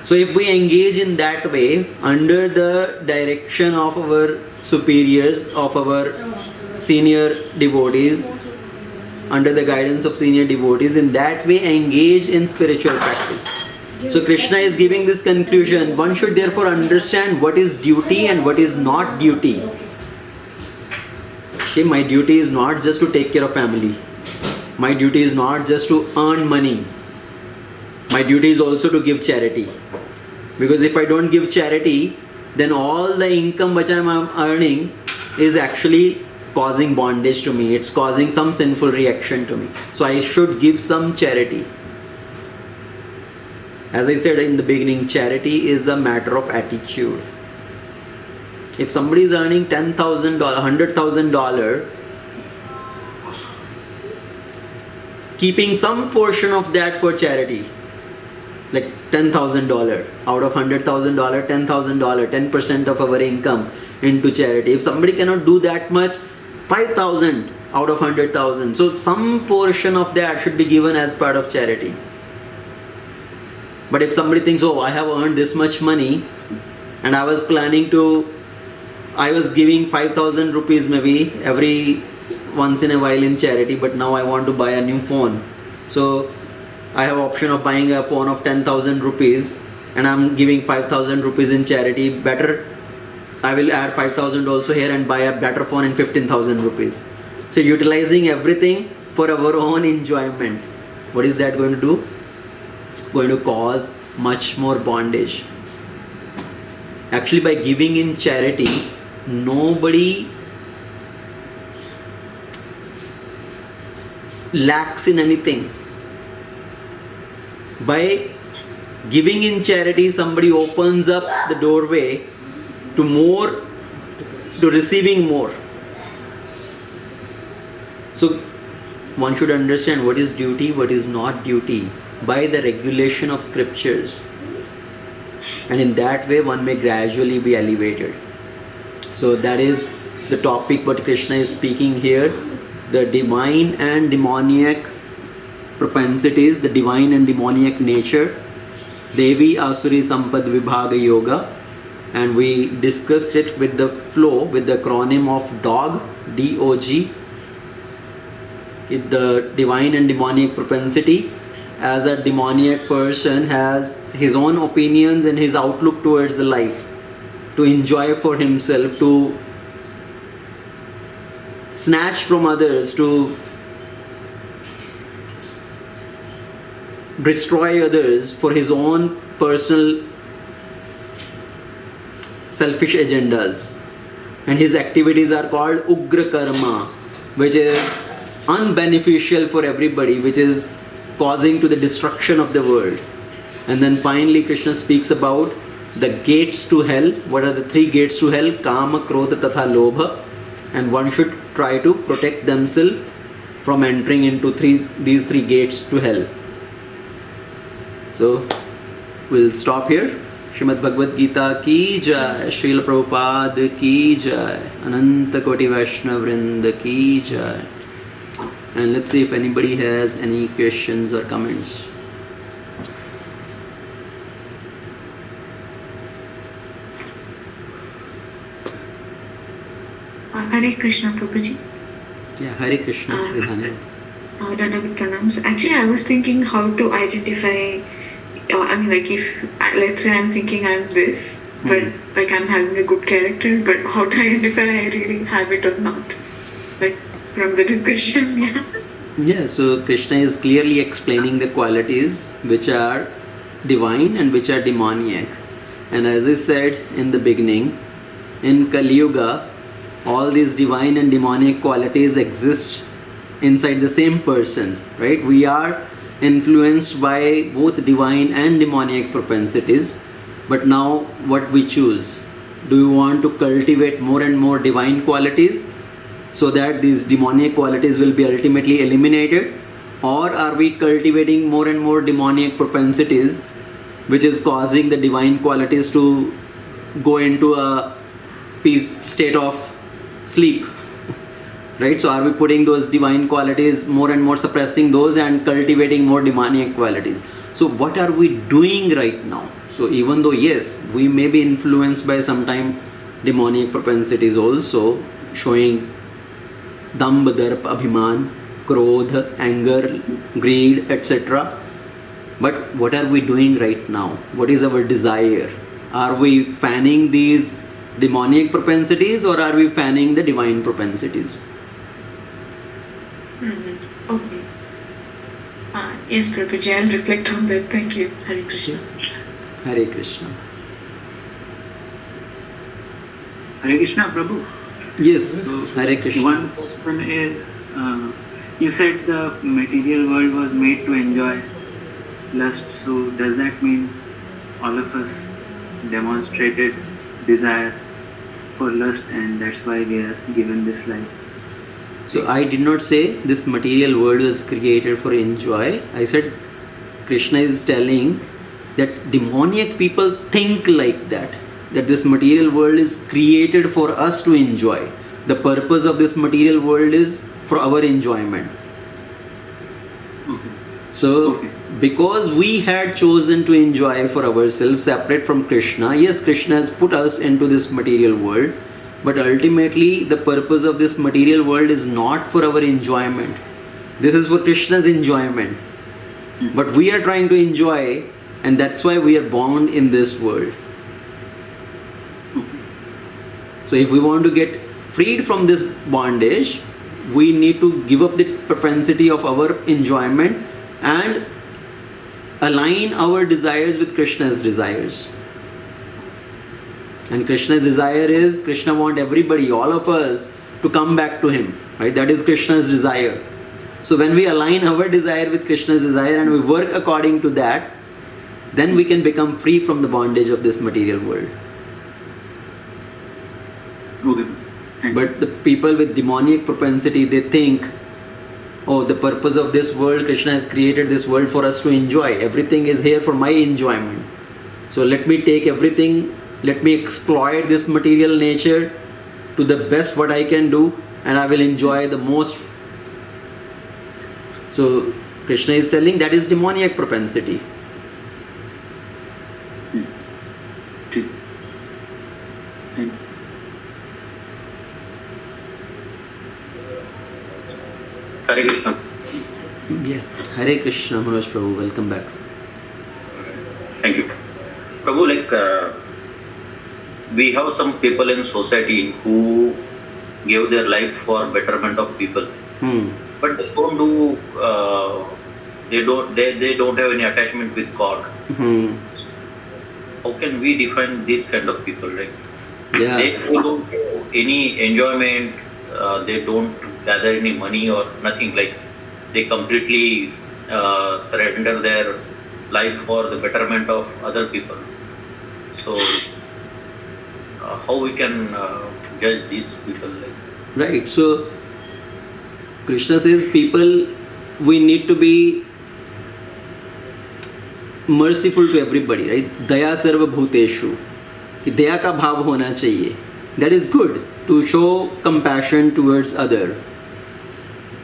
[SPEAKER 1] So if we engage in that way, under the direction of our superiors, of our senior devotees, under the guidance of senior devotees, in that way engage in spiritual practice. So Krishna is giving this conclusion. One should therefore understand what is duty and what is not duty. Okay, my duty is not just to take care of family. My duty is not just to earn money. My duty is also to give charity. Because if I don't give charity, then all the income which I am earning is actually causing bondage to me. It's causing some sinful reaction to me. So I should give some charity. As I said in the beginning, charity is a matter of attitude. If somebody is earning $10,000, $100,000, keeping some portion of that for charity, like $10,000 out of $100,000, $10,000, 10% of our income into charity. If somebody cannot do that much, 5,000 out of 100,000. So some portion of that should be given as part of charity. But if somebody thinks, oh, I have earned this much money and I was giving 5,000 rupees maybe every once in a while in charity, but now I want to buy a new phone. So I have option of buying a phone of 10,000 rupees and I'm giving 5,000 rupees in charity. Better, I will add 5,000 also here and buy a better phone in 15,000 rupees. So utilizing everything for our own enjoyment. What is that going to do? It's going to cause much more bondage. Actually, by giving in charity, nobody lacks in anything. By giving in charity, somebody opens up the doorway to receiving more. So one should understand what is duty, what is not duty by the regulation of scriptures. And in that way one may gradually be elevated. So that is the topic what Krishna is speaking here. The divine and demoniac propensities, the divine and demoniac nature, Devi Asuri Sampad Vibhaga Yoga, and we discussed it with the flow, with the acronym of DOG, D-O-G. The divine and demoniac propensity, as a demoniac person has his own opinions and his outlook towards the life, to enjoy for himself, to snatch from others, to destroy others for his own personal selfish agendas. And his activities are called Ugra Karma, which is unbeneficial for everybody, which is causing to the destruction of the world. And then finally Krishna speaks about the gates to hell. What are the 3 gates to hell? Kama, Krodha, Tatha, Lobha. And one should try to protect themselves from entering into these 3 gates to hell. So we'll stop here. Srimad Bhagavad Gita Ki Jai, Srila Prabhupada Ki Jai, Ananta Koti Vaishnava Vrinda Ki Jai. And let's see if anybody has any questions or comments.
[SPEAKER 3] Hare Krishna, Prabhuji.
[SPEAKER 1] Yeah, Hare Krishna, Vidhana.
[SPEAKER 3] Dandavat pranams. Actually, I was thinking how to identify. If let's say I'm thinking I'm this, but like I'm having a good character, but how to identify I really have it or not? Like from the discussion, yeah.
[SPEAKER 1] Yeah, so Krishna is clearly explaining the qualities which are divine and which are demoniac. And as I said in the beginning, in Kali Yuga, all these divine and demoniac qualities exist inside the same person, right? We are influenced by both divine and demoniac propensities, But now what we choose? Do we want to cultivate more and more divine qualities so that these demoniac qualities will be ultimately eliminated? Or are we cultivating more and more demoniac propensities, which is causing the divine qualities to go into a state of sleep? Right? So are we putting those divine qualities more and more, suppressing those and cultivating more demoniac qualities? So what are we doing right now? So even though yes, we may be influenced by sometime demoniac propensities also, showing dambha, darp, abhiman, krodha, anger, greed, etc. But what are we doing right now? What is our desire? Are we fanning these demoniac propensities or are we fanning the divine propensities?
[SPEAKER 3] Okay. Yes, Prabhuji, I'll reflect on that. Thank you. Hare Krishna.
[SPEAKER 1] Hare Krishna.
[SPEAKER 4] Hare Krishna, Prabhu.
[SPEAKER 1] Yes,
[SPEAKER 4] So,
[SPEAKER 1] Hare Krishna.
[SPEAKER 4] one question is, you said the material world was made to enjoy lust. So does that mean all of us demonstrated desire for lust and that's why we are given this life?
[SPEAKER 1] So I did not say this material world was created for enjoy. I said Krishna is telling that demoniac people think like that this material world is created for us to enjoy. The purpose of this material world is for our enjoyment.
[SPEAKER 4] Okay.
[SPEAKER 1] So because we had chosen to enjoy for ourselves separate from Krishna, yes, Krishna has put us into this material world, but ultimately the purpose of this material world is not for our enjoyment. This is for Krishna's enjoyment. But we are trying to enjoy, and that's why we are bound in this world. So if we want to get freed from this bondage, we need to give up the propensity of our enjoyment and align our desires with Krishna's desires. And Krishna's desire is, Krishna wants everybody, all of us, to come back to him. Right? That is Krishna's desire. So when we align our desire with Krishna's desire and we work according to that, then we can become free from the bondage of this material world.
[SPEAKER 4] Okay. Thank you.
[SPEAKER 1] But the people with demoniac propensity, they think, oh, the purpose of this world, Krishna has created this world for us to enjoy. Everything is here for my enjoyment. So let me take everything, let me exploit this material nature to the best what I can do, and I will enjoy the most. So Krishna is telling that is demoniac propensity.
[SPEAKER 4] Thank you.
[SPEAKER 5] Hare Krishna.
[SPEAKER 1] Yeah. Hare Krishna, Manoj Prabhu, welcome back.
[SPEAKER 5] Thank you. Prabhu, we have some people in society who give their life for betterment of people, but they don't do. They don't have any attachment with God. How can we define this kind of people? Right?
[SPEAKER 1] Yeah.
[SPEAKER 5] They don't have any enjoyment. They don't gather any money or nothing. Like they completely surrender their life for the betterment of other people. So how we can judge these people?
[SPEAKER 1] Right. So Krishna says people, we need to be merciful to everybody, right? Daya sarva bhuteshu. कि दया का भाव होना चाहिए. That is good to show compassion towards other.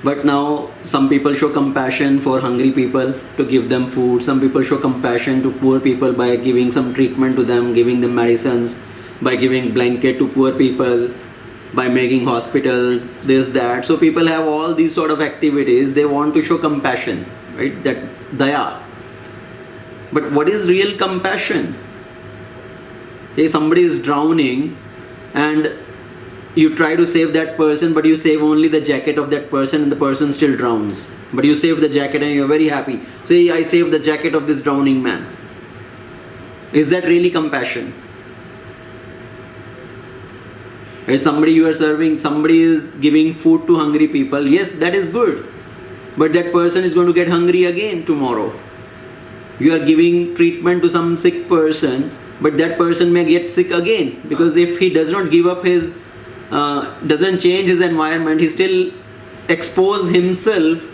[SPEAKER 1] But now some people show compassion for hungry people to give them food. Some people show compassion to poor people by giving some treatment to them, giving them medicines, by giving blanket to poor people, by making hospitals, this, that. So people have all these sort of activities. They want to show compassion, right? That daya. But what is real compassion? If somebody is drowning and you try to save that person, but you save only the jacket of that person and the person still drowns. But you save the jacket and you're very happy. Say, I saved the jacket of this drowning man. Is that really compassion? If somebody you are serving, somebody is giving food to hungry people, yes, that is good. But that person is going to get hungry again tomorrow. You are giving treatment to some sick person but that person may get sick again, because if he does not give up his, doesn't change his environment, he still expose himself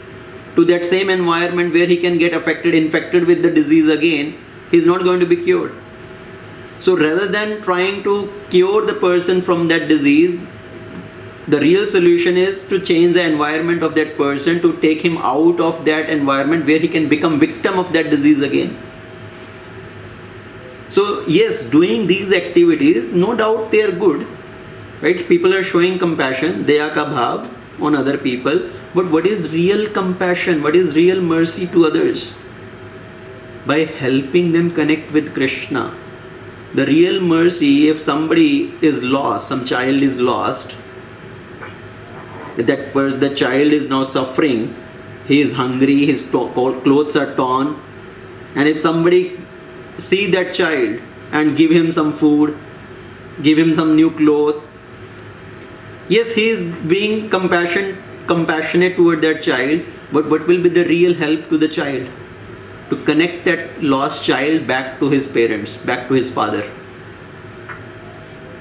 [SPEAKER 1] to that same environment where he can get infected with the disease again, he's not going to be cured. So rather than trying to cure the person from that disease, the real solution is to change the environment of that person, to take him out of that environment where he can become victim of that disease again. So yes, doing these activities, no doubt they are good, right? People are showing compassion, daya ka bhav on other people. But what is real compassion? What is real mercy to others? By helping them connect with Krishna. The real mercy, if somebody is lost, some child is lost, the child is now suffering, he is hungry, his clothes are torn, and if somebody see that child and give him some food, give him some new clothes, yes, he is being compassionate toward that child, but what will be the real help to the child? To connect that lost child back to his parents, back to his father.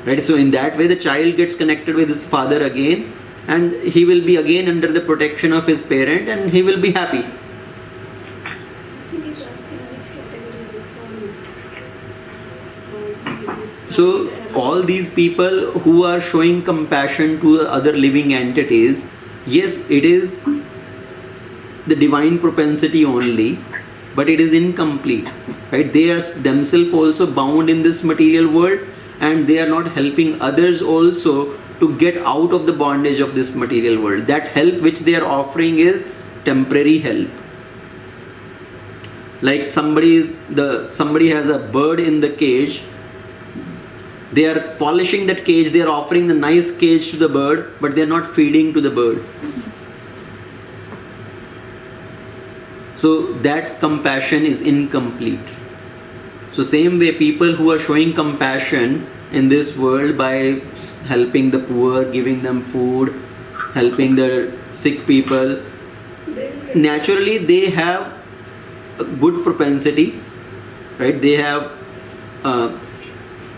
[SPEAKER 1] Right? So in that way the child gets connected with his father again, and he will be again under the protection of his parent, and he will be happy.
[SPEAKER 2] I think he's asking which category they fall in.
[SPEAKER 1] So all these people who are showing compassion to other living entities, yes, it is the divine propensity only, but it is incomplete, right? They are themselves also bound in this material world, and they are not helping others also to get out of the bondage of this material world. That help which they are offering is temporary help. Like somebody has a bird in the cage, they are polishing that cage, they are offering the nice cage to the bird, but they are not feeding to the bird. So that compassion is incomplete. So same way, people who are showing compassion in this world by helping the poor, giving them food, helping the sick people, naturally they have a good propensity, right? They have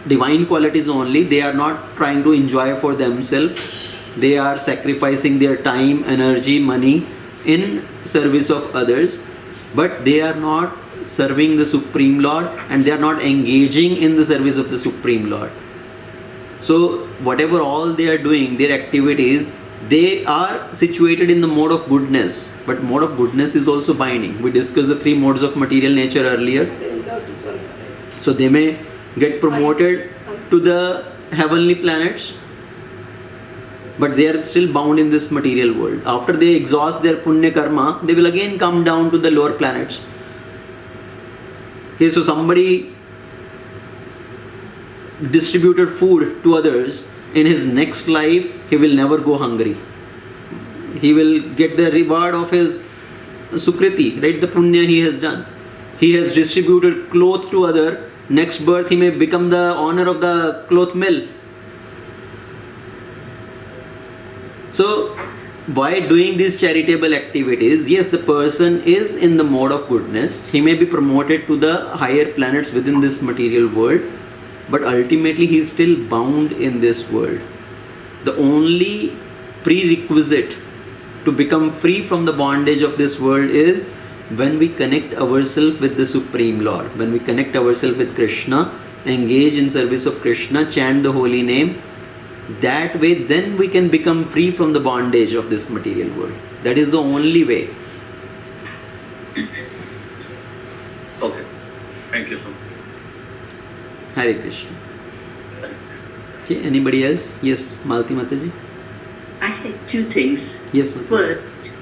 [SPEAKER 1] divine qualities only. They are not trying to enjoy for themselves. They are sacrificing their time, energy, money in service of others, but they are not serving the Supreme Lord, and they are not engaging in the service of the Supreme Lord. So whatever all they are doing, their activities, they are situated in the mode of goodness, but mode of goodness is also binding. We discussed the 3 modes of material nature earlier. So they may get promoted to the heavenly planets, but they are still bound in this material world. After they exhaust their punya karma, they will again come down to the lower planets. Okay, so somebody distributed food to others, in his next life he will never go hungry. He will get the reward of his sukriti, right? The punya he has done. He has distributed cloth to other, next birth he may become the owner of the cloth mill. So by doing these charitable activities, yes, the person is in the mode of goodness. He may be promoted to the higher planets within this material world, but ultimately he is still bound in this world. The only prerequisite to become free from the bondage of this world is when we connect ourselves with the Supreme Lord, when we connect ourselves with Krishna, engage in service of Krishna, chant the holy name. That way then we can become free from the bondage of this material world. That is the only way.
[SPEAKER 5] Okay. Thank you so much.
[SPEAKER 1] Hare Krishna. Okay, anybody else? Yes, Malti Mataji.
[SPEAKER 6] I had 2 things.
[SPEAKER 1] Yes, Mataji.
[SPEAKER 6] First,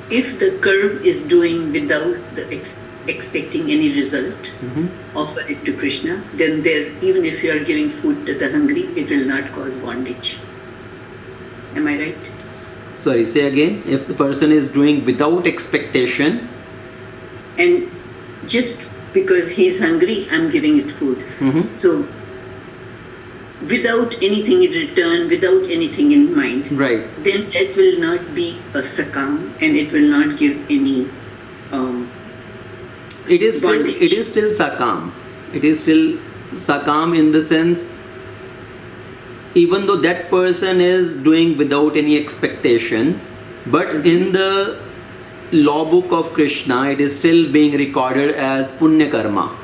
[SPEAKER 6] if the curve is doing without the expecting any result, offer it to Krishna, then there, even if you are giving food to the hungry, it will not cause bondage. Am I right?
[SPEAKER 1] Sorry, say again. If the person is doing without expectation,
[SPEAKER 6] And just because he's hungry, I'm giving it food. So, without anything in return, without anything in mind,
[SPEAKER 1] right,
[SPEAKER 6] then that will not be a sakam, and it will not give any
[SPEAKER 1] it is
[SPEAKER 6] bondage.
[SPEAKER 1] still sakam. It is still sakam in the sense, even though that person is doing without any expectation, but in the law book of Krishna, it is still being recorded as punya karma,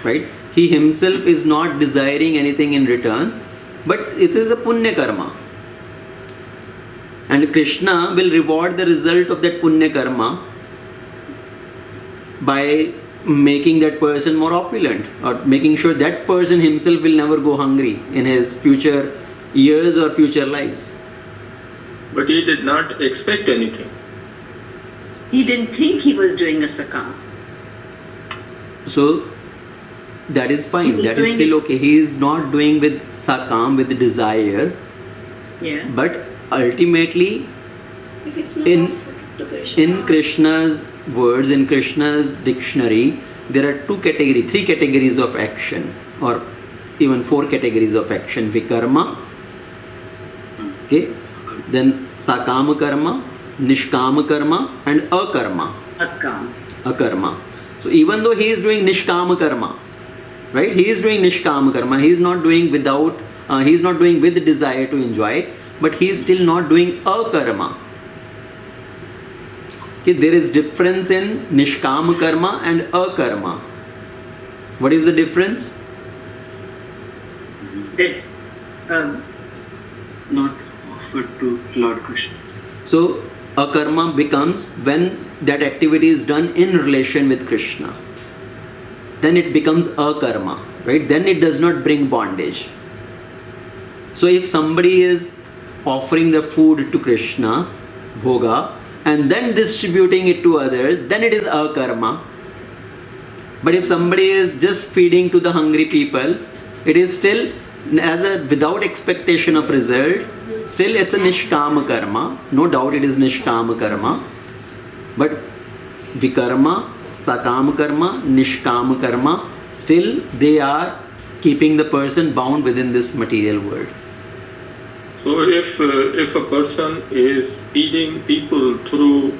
[SPEAKER 1] right? He himself is not desiring anything in return, but it is a punya karma. And Krishna will reward the result of that punya karma by making that person more opulent, or making sure that person himself will never go hungry in his future years or future lives.
[SPEAKER 7] But he did not expect anything.
[SPEAKER 6] He didn't think he was doing a sakam.
[SPEAKER 1] So that is fine, that is still okay. He is not doing with sakam, with desire,
[SPEAKER 6] Yeah.
[SPEAKER 1] but ultimately
[SPEAKER 2] If it's not
[SPEAKER 1] in
[SPEAKER 2] offered to Krishna,
[SPEAKER 1] in Krishna's words, in Krishna's dictionary, there are three categories of action, or even 4 categories of action. Vikarma, okay, then sakama karma, nishkama karma, and akarma.
[SPEAKER 6] Akam.
[SPEAKER 1] Akarma. So even though he is doing nishkama karma, right? He is doing nishkama karma. He is not doing without. He is not doing with desire to enjoy, but he is still not doing akarma. Okay, there is difference in nishkama karma and akarma. What is the difference?
[SPEAKER 6] That
[SPEAKER 4] Not offered to Lord Krishna.
[SPEAKER 1] So akarma becomes when that activity is done in relation with Krishna. Then it becomes akarma, right? Then it does not bring bondage. So if somebody is offering the food to Krishna, bhoga, and then distributing it to others, then it is akarma. But if somebody is just feeding to the hungry people, it is still without expectation of result. Still it's a nishkama karma. No doubt it is nishkama karma. But vikarma, sakama karma, nishkama karma, still they are keeping the person bound within this material world.
[SPEAKER 7] So if a person is feeding people through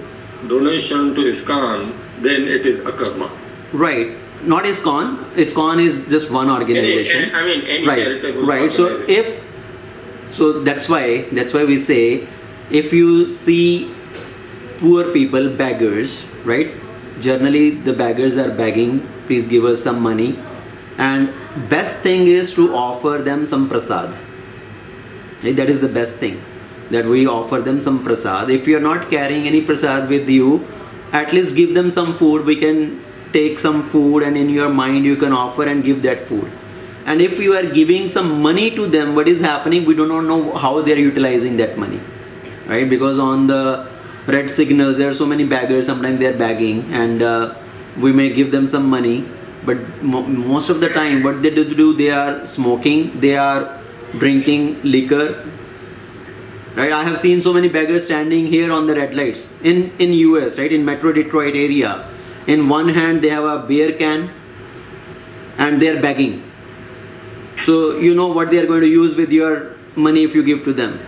[SPEAKER 7] donation to ISKCON, then it is akarma.
[SPEAKER 1] Right. Not ISKCON. ISKCON is just one organization.
[SPEAKER 7] Any
[SPEAKER 1] Right.
[SPEAKER 7] charitable
[SPEAKER 1] Right. So that's why we say, if you see poor people, beggars, right? Generally the beggars are begging, please give us some money. And best thing is to offer them some prasad. Right? That is the best thing, that we offer them some prasad. If you are not carrying any prasad with you, at least give them some food. We can take some food, and in your mind you can offer and give that food. And if you are giving some money to them, what is happening? We do not know how they are utilizing that money, right? Because on the red signals there are so many beggars. Sometimes they are begging, and we may give them some money, but most of the time what they do, they are smoking, they are drinking liquor, right? I have seen so many beggars standing here on the red lights in US, right? In Metro Detroit area. In one hand they have a beer can and they are begging. So you know what they are going to use with your money if you give to them.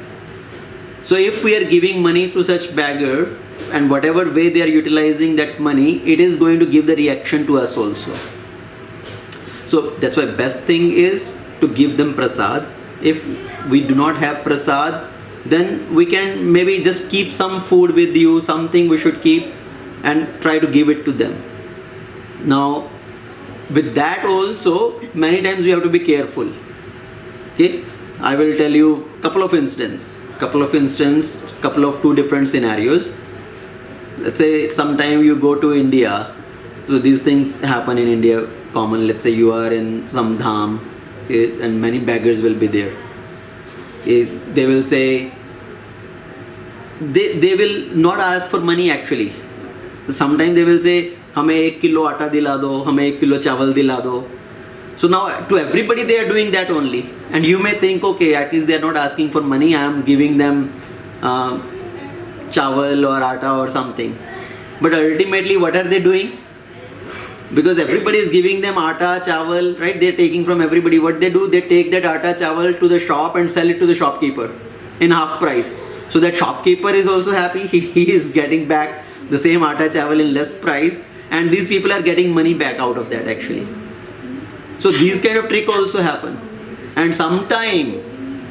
[SPEAKER 1] So if we are giving money to such beggar, and whatever way they are utilizing that money, it is going to give the reaction to us also. So that's why best thing is to give them prasad. If we do not have prasad, then we can maybe just keep some food with you, something we should keep, and try to give it to them. Now with that also, many times we have to be careful. Okay, I will tell you couple of 2 different scenarios. Let's say sometime you go to India. So these things happen in India common. Let's say you are in some dham, okay, and many beggars will be there. Okay, they will say, they will not ask for money actually. Sometimes they will say, हमें 1 kilo आटा दिला दो, हमें 1 kilo चावल दिला दो. So now to everybody they are doing that only, and you may think, okay, at least they are not asking for money, I am giving them chawal or atta or something. But ultimately what are they doing? Because everybody is giving them atta, chawal, right? They are taking from everybody. What they do, they take that atta, chawal to the shop and sell it to the shopkeeper in half price. So that shopkeeper is also happy. He is getting back the same atta, chawal in less price, and these people are getting money back out of that actually. So these kind of trick also happen. And sometime,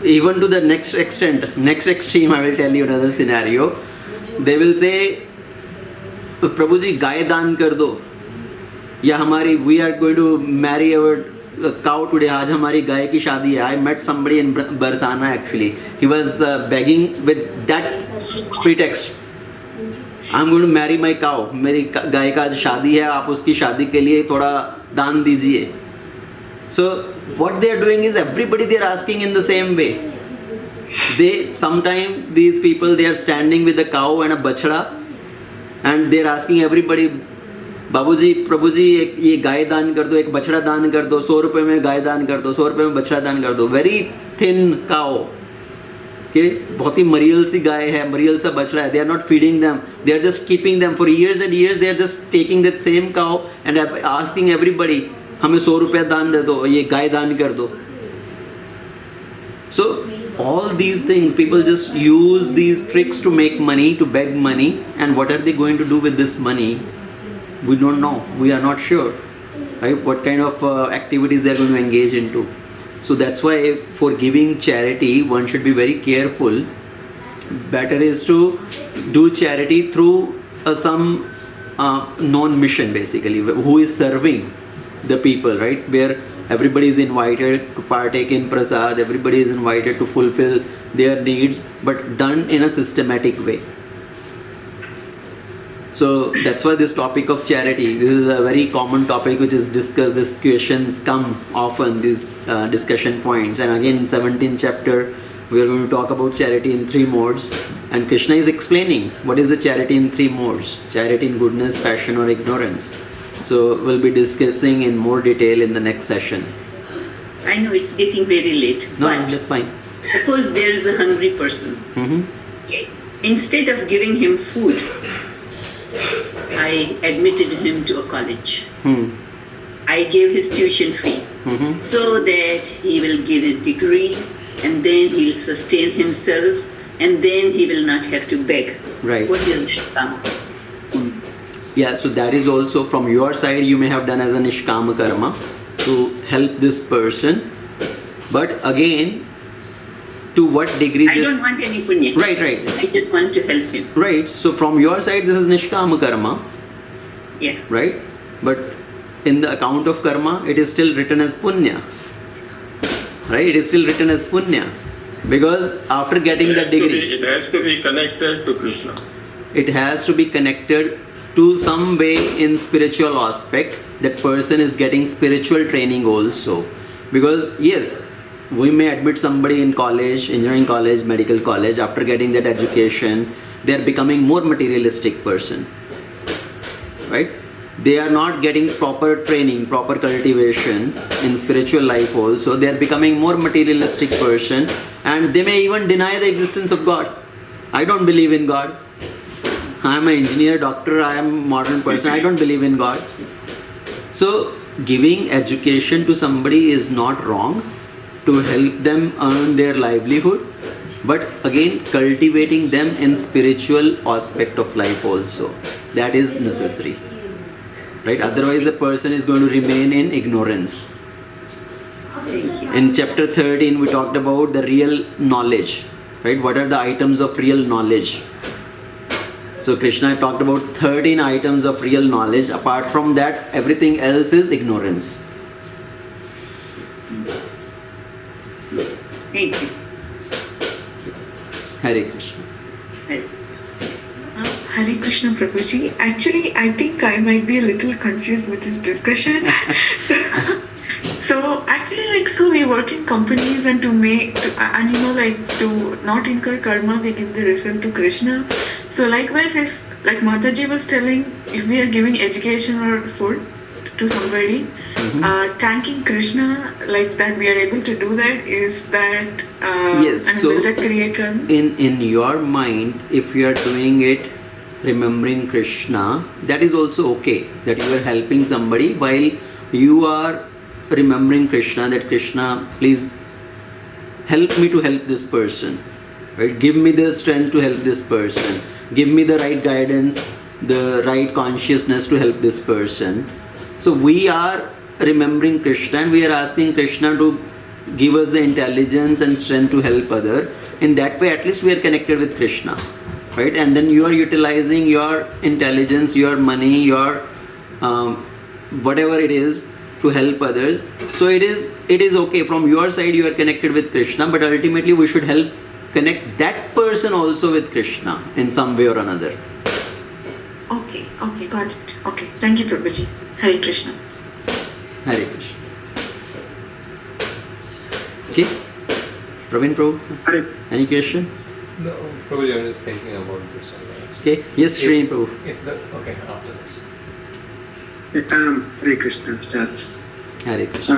[SPEAKER 1] even to the next extent, next extreme, I will tell you another scenario. They will say, प्रभु जी गाय दान कर दो, या हमारी we are going to marry our cow today. आज हमारी गाय की शादी है. I met somebody in Barsana actually. He was begging with that pretext. I'm going to marry my cow. मेरी गाय का आज शादी है, आप उसकी शादी के लिए थोड़ा दान दीजिए. So what they are doing is everybody they are asking in the same way. They sometime these people they are standing with a cow and a bachड़ा and they are asking everybody, बाबूजी प्रभुजी ये गाय दान कर दो, एक बछड़ा दान कर दो, 100 रुपये में गाय दान कर दो, 100 रुपये में बछड़ा दान कर दो. वेरी थिन काउ, के बहुत ही मरियल सी गाय है, मरियल सा बछड़ा है. They are not feeding them, they are just keeping them for years and years. They are just taking that same cow and asking everybody, हमें 100 रुपये दान दे दो, ये गाय दान कर दो. So all these things, people just use these tricks to make money, to beg money, and what are they going to do with this money? We don't know. We are not sure, right? What kind of activities they are going to engage into. So that's why for giving charity, one should be very careful. Better is to do charity through some non-mission, basically, who is serving the people, right? Where everybody is invited to partake in prasad, everybody is invited to fulfill their needs, but done in a systematic way. So that's why this topic of charity, this is a very common topic which is discussed. These questions come often, these discussion points. And again in 17th chapter, we are going to talk about charity in 3 modes. And Krishna is explaining what is the charity in 3 modes. Charity in goodness, passion or ignorance. So we'll be discussing in more detail in the next session.
[SPEAKER 6] I know it's getting very late.
[SPEAKER 1] No,
[SPEAKER 6] but
[SPEAKER 1] that's fine.
[SPEAKER 6] Suppose there is a hungry person. Okay. Instead of giving him food, I admitted him to a college. I gave his tuition fee so that he will get a degree and then he'll sustain himself and then he will not have to beg.
[SPEAKER 1] Right.
[SPEAKER 6] What is nishkama?
[SPEAKER 1] Yeah, so that is also from your side you may have done as a nishkama karma to help this person. But again, to what degree
[SPEAKER 6] I don't want any punya.
[SPEAKER 1] Right.
[SPEAKER 6] I just want to help him.
[SPEAKER 1] Right. So from your side, this is nishkama karma.
[SPEAKER 6] Yeah.
[SPEAKER 1] Right. But in the account of karma, it is still written as punya. Right. It is still written as punya because after getting that degree,
[SPEAKER 7] it has to be connected to Krishna.
[SPEAKER 1] It has to be connected to some way in spiritual aspect. That person is getting spiritual training also, because yes, we may admit somebody in college, engineering college, medical college, after getting that education, they are becoming more materialistic person, right? They are not getting proper training, proper cultivation in spiritual life also. They are becoming more materialistic person and they may even deny the existence of God. I don't believe in God. I am an engineer, doctor, I am a modern person, I don't believe in God. So giving education to somebody is not wrong, to help them earn their livelihood, but again cultivating them in spiritual aspect of life also, that is necessary, right? Otherwise a person is going to remain in ignorance. In chapter 13 we talked about the real knowledge, right? What are the items of real knowledge? So Krishna talked about 13 items of real knowledge. Apart from that, everything else is ignorance.
[SPEAKER 6] Thank you.
[SPEAKER 1] Hare Krishna.
[SPEAKER 3] Hare Krishna Prabhuji. Actually, I think I might be a little confused with this discussion. So actually, so we work in companies and to not incur karma, we give the result to Krishna. So likewise, if like Mataji was telling, if we are giving education or food to somebody, thanking Krishna like that, we are able to do that. Is that
[SPEAKER 1] yes? So
[SPEAKER 3] will that create karma?
[SPEAKER 1] In your mind, if you are doing it remembering Krishna, that is also okay. That you are helping somebody while you are remembering Krishna. That Krishna, please help me to help this person. Right? Give me the strength to help this person. Give me the right guidance, the right consciousness to help this person. So we are remembering Krishna and we are asking Krishna to give us the intelligence and strength to help other. In that way, at least we are connected with Krishna, right? And then you are utilizing your intelligence, your money, your whatever it is to help others. So it is okay. From your side, you are connected with Krishna, but ultimately we should help connect that person also with Krishna in some way or another.
[SPEAKER 3] Okay, got it. Okay, thank you, Prabhuji. Hare Krishna.
[SPEAKER 1] Hare Krishna. Okay, Praveen Prabhu, any question?
[SPEAKER 8] No, Prabhuji, I'm just thinking about this.
[SPEAKER 1] Okay, yes, Srini Prabhu.
[SPEAKER 8] Okay, after this.
[SPEAKER 9] Hare Krishna, start.
[SPEAKER 1] Hare Krishna.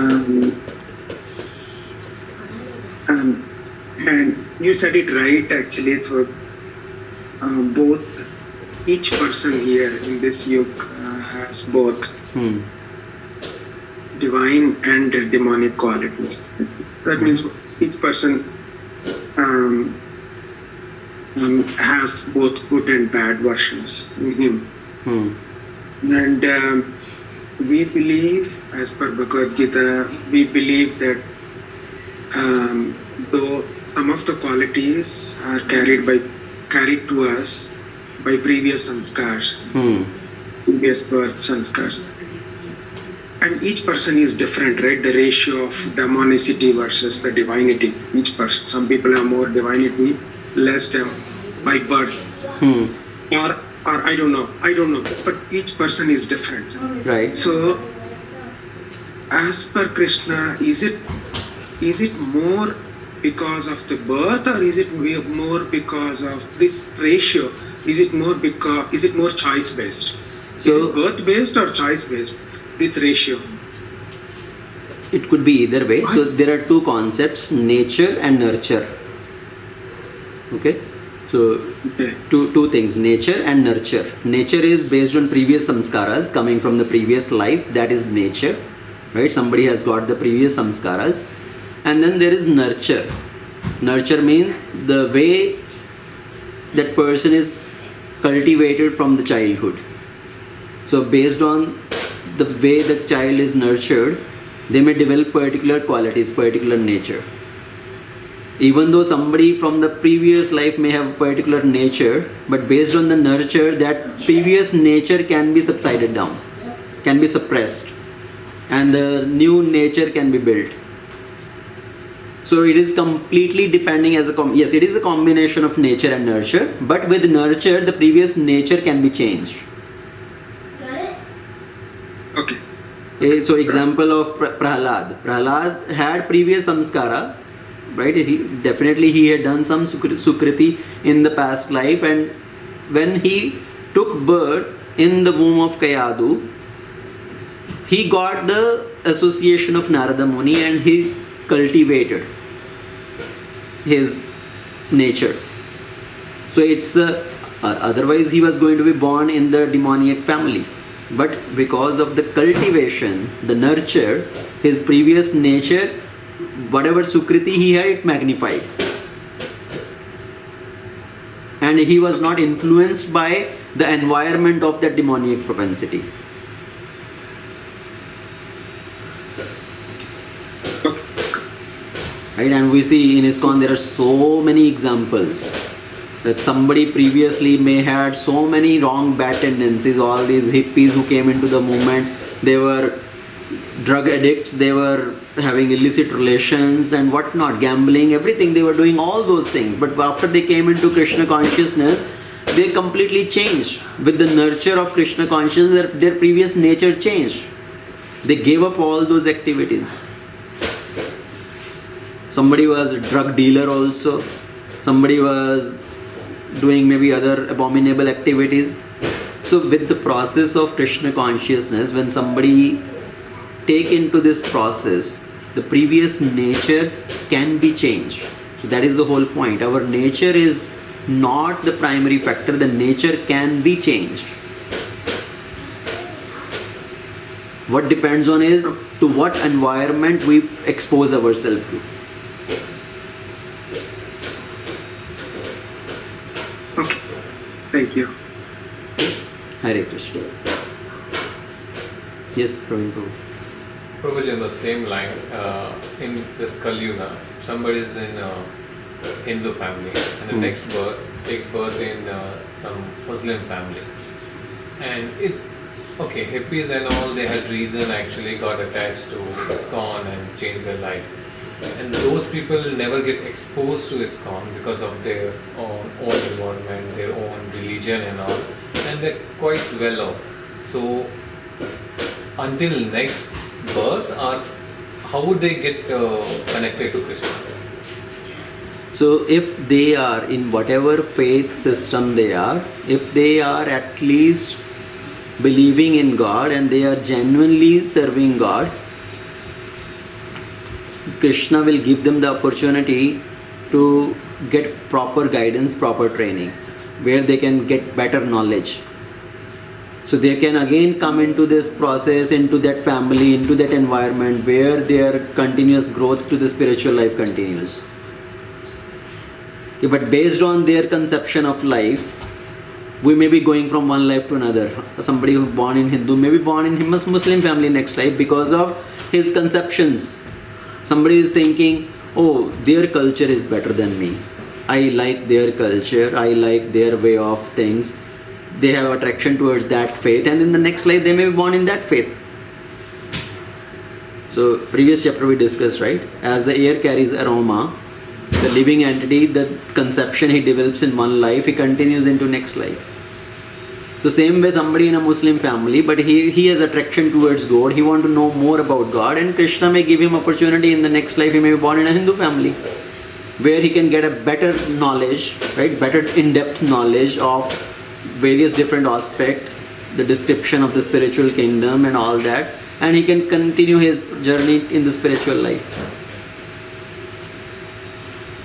[SPEAKER 9] And you said it right actually for both, each person here in this yuga has both divine and demonic qualities. That means each person has both good and bad versions in him. And we believe, as per Bhagavad Gita, we believe that though some of the qualities are carried to us by previous samskars, previous birth samskars. And each person is different, right? The ratio of demonicity versus the divinity. Each person, some people have more divinity, less by birth. Or I don't know, but each person is different.
[SPEAKER 1] Right.
[SPEAKER 9] So, as per Krishna, is it more because of the birth, or is it more because of this ratio? Is it more choice based?
[SPEAKER 1] So,
[SPEAKER 9] is it birth based or choice based? This ratio.
[SPEAKER 1] It could be either way. So there are two concepts, nature and nurture. Okay. So two things, nature and nurture. Nature is based on previous samskaras coming from the previous life. That is nature, right? Somebody has got the previous samskaras. And then there is nurture. Nurture means the way that person is cultivated from the childhood. So based on the way the child is nurtured, they may develop particular qualities, particular nature. Even though somebody from the previous life may have particular nature, but based on the nurture, that previous nature can be subsided down, can be suppressed, and the new nature can be built. So it is completely depending as yes, it is a combination of nature and nurture, but with nurture, the previous nature can be changed.
[SPEAKER 9] Okay.
[SPEAKER 1] So example of Prahlad. Prahlad had previous samskara, right? He had done some sukriti in the past life, and when he took birth in the womb of Kayadu, he got the association of Narada Muni and he cultivated his nature. So it's otherwise he was going to be born in the demoniac family. But because of the cultivation, the nurture, his previous nature, whatever sukriti he had, it magnified. And he was not influenced by the environment of that demoniac propensity. Right? And we see in ISKCON there are so many examples that somebody previously may had so many wrong bad tendencies. All these hippies who came into the movement, they were drug addicts, they were having illicit relations and whatnot, gambling, everything. They were doing all those things. But after they came into Krishna consciousness, they completely changed. With the nurture of Krishna consciousness, their previous nature changed. They gave up all those activities. Somebody was a drug dealer also. Somebody was doing maybe other abominable activities. So with the process of Krishna consciousness, when somebody take into this process, the previous nature can be changed. So that is the whole point. Our nature is not the primary factor. The nature can be changed. What depends on is to what environment we expose ourselves to.
[SPEAKER 9] Okay. Thank you.
[SPEAKER 1] Hare Krishna. Yes, Praveen Prabhu.
[SPEAKER 8] Prabhuji, on the same line, in this Kali Yuga, somebody is in a Hindu family and the next birth takes birth in some Muslim family. And it's okay, hippies and all, they had reason, actually got attached to ISKCON and changed their life. And those people never get exposed to ISKCON because of their own environment, their own religion and all. And they're quite well off. So, until next birth, or how would they get connected to Krishna?
[SPEAKER 1] So if they are in whatever faith system they are, if they are at least believing in God and they are genuinely serving God, Krishna will give them the opportunity to get proper guidance, proper training, where they can get better knowledge. So they can again come into this process, into that family, into that environment where their continuous growth to the spiritual life continues. Okay, but based on their conception of life, we may be going from one life to another. Somebody who is born in Hindu may be born in Muslim family next life because of his conceptions. Somebody is thinking, oh, their culture is better than me. I like their culture, I like their way of things. They have attraction towards that faith, and in the next life they may be born in that faith. So previous chapter we discussed, right? As the air carries aroma, the living entity, the conception he develops in one life, he continues into next life. So same way somebody in a Muslim family, but he has attraction towards God, he wants to know more about God, and Krishna may give him opportunity in the next life. He may be born in a Hindu family where he can get a better knowledge, right? Better in-depth knowledge of various different aspects, the description of the spiritual kingdom and all that, and he can continue his journey in the spiritual life.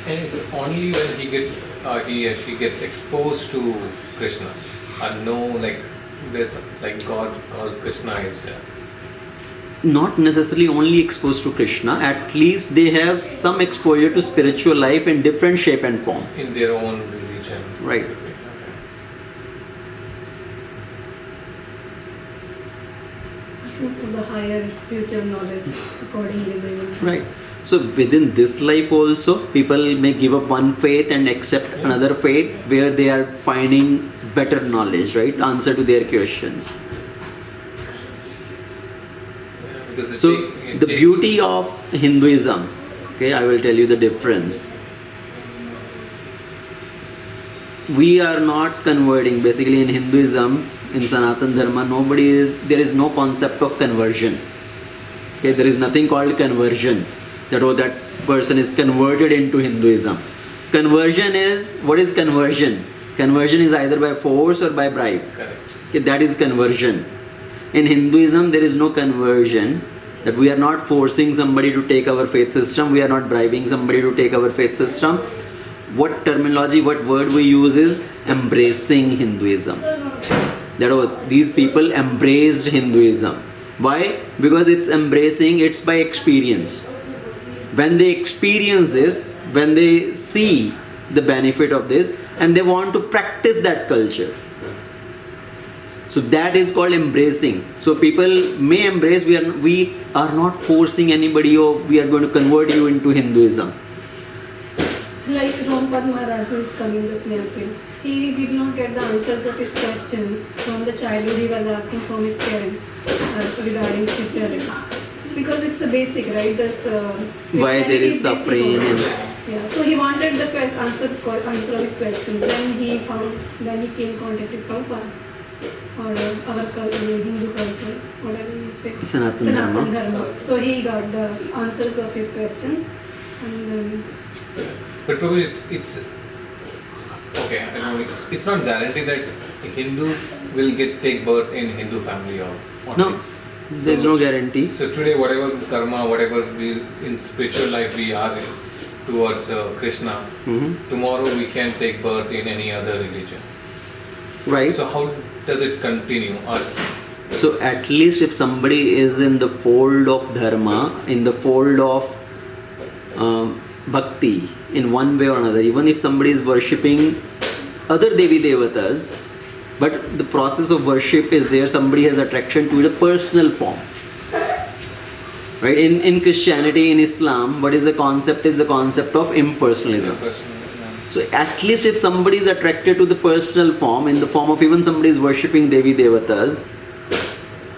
[SPEAKER 8] And it's only when he or she gets exposed to Krishna, and know like there's like God called Krishna is there.
[SPEAKER 1] Not necessarily only exposed to Krishna, at least they have some exposure to spiritual life in different shape and form.
[SPEAKER 8] In their own religion.
[SPEAKER 1] Right.
[SPEAKER 10] For the higher spiritual knowledge, accordingly they will.
[SPEAKER 1] Right. So within this life also, people may give up one faith and accept another faith where they are finding better knowledge, right? Answer to their questions. So the beauty of Hinduism, okay, I will tell you the difference. We are not converting. Basically in Hinduism, in Sanatan Dharma, there is no concept of conversion. Okay, there is nothing called conversion. That person is converted into Hinduism. Conversion is, what is conversion? Conversion is either by force or by bribe.
[SPEAKER 8] Correct.
[SPEAKER 1] Okay, that is conversion. In Hinduism, there is no conversion. That we are not forcing somebody to take our faith system. We are not bribing somebody to take our faith system. What terminology, what word we use is embracing Hinduism. That was, these people embraced Hinduism. Why? Because it's embracing, it's by experience. When they experience this, when they see the benefit of this, and they want to practice that culture. So that is called embracing. So people may embrace, we are not forcing anybody, or we are going to convert you into Hinduism.
[SPEAKER 10] Like Rompad Maharaj, who is coming this nursing, he did not get the answers of his questions from the childhood. He was asking from his parents regarding spirituality. Because it's a basic, right? This
[SPEAKER 1] why there is suffering.
[SPEAKER 10] Yeah. So he wanted the answer of his questions. Then he came in contact with Prabhupada, or our Hindu culture, whatever you say.
[SPEAKER 1] Sanatan Dharma.
[SPEAKER 10] So he got the answers of his questions, and then.
[SPEAKER 8] But probably it's okay. I know it's not guaranteed that a Hindu will take birth in Hindu family or
[SPEAKER 1] no. There is no guarantee.
[SPEAKER 8] So today, whatever karma, whatever we in spiritual life we are towards Krishna, tomorrow we can take birth in any other religion.
[SPEAKER 1] Right.
[SPEAKER 8] So how does it continue?
[SPEAKER 1] So at least if somebody is in the fold of dharma, in the fold of bhakti, in one way or another, even if somebody is worshipping other Devi Devatas, but the process of worship is there, somebody has attraction to the personal form. Right? In Christianity, in Islam, what is the concept? Is the concept of impersonalism. So at least if somebody is attracted to the personal form, in the form of even somebody is worshipping Devi Devatas,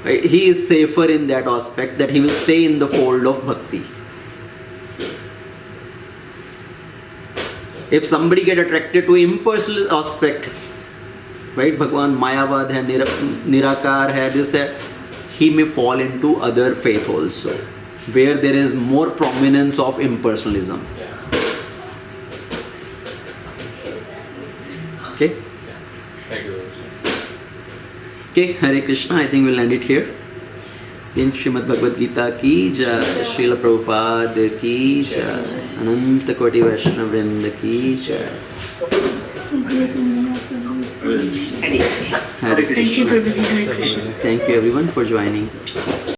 [SPEAKER 1] right, he is safer in that aspect, that he will stay in the fold of bhakti. If somebody get attracted to impersonal aspect, right, Bhagwan Mayavad hai, Nirakar hai, this hai, he may fall into other faith also, where there is more prominence of impersonalism. Okay?
[SPEAKER 8] Thank you.
[SPEAKER 1] Okay, Hare Krishna, I think we'll end it here. In Srimad Bhagavad Gita Ki Jai, Srila Prabhupada Ki Jai, Ananta Koti Vaishnava Vrinda Ki Jai.
[SPEAKER 6] Hare
[SPEAKER 1] Hare
[SPEAKER 3] Thank you,
[SPEAKER 1] Krishna.
[SPEAKER 3] Prabhuji. Hare Krishna.
[SPEAKER 1] Thank you everyone for joining.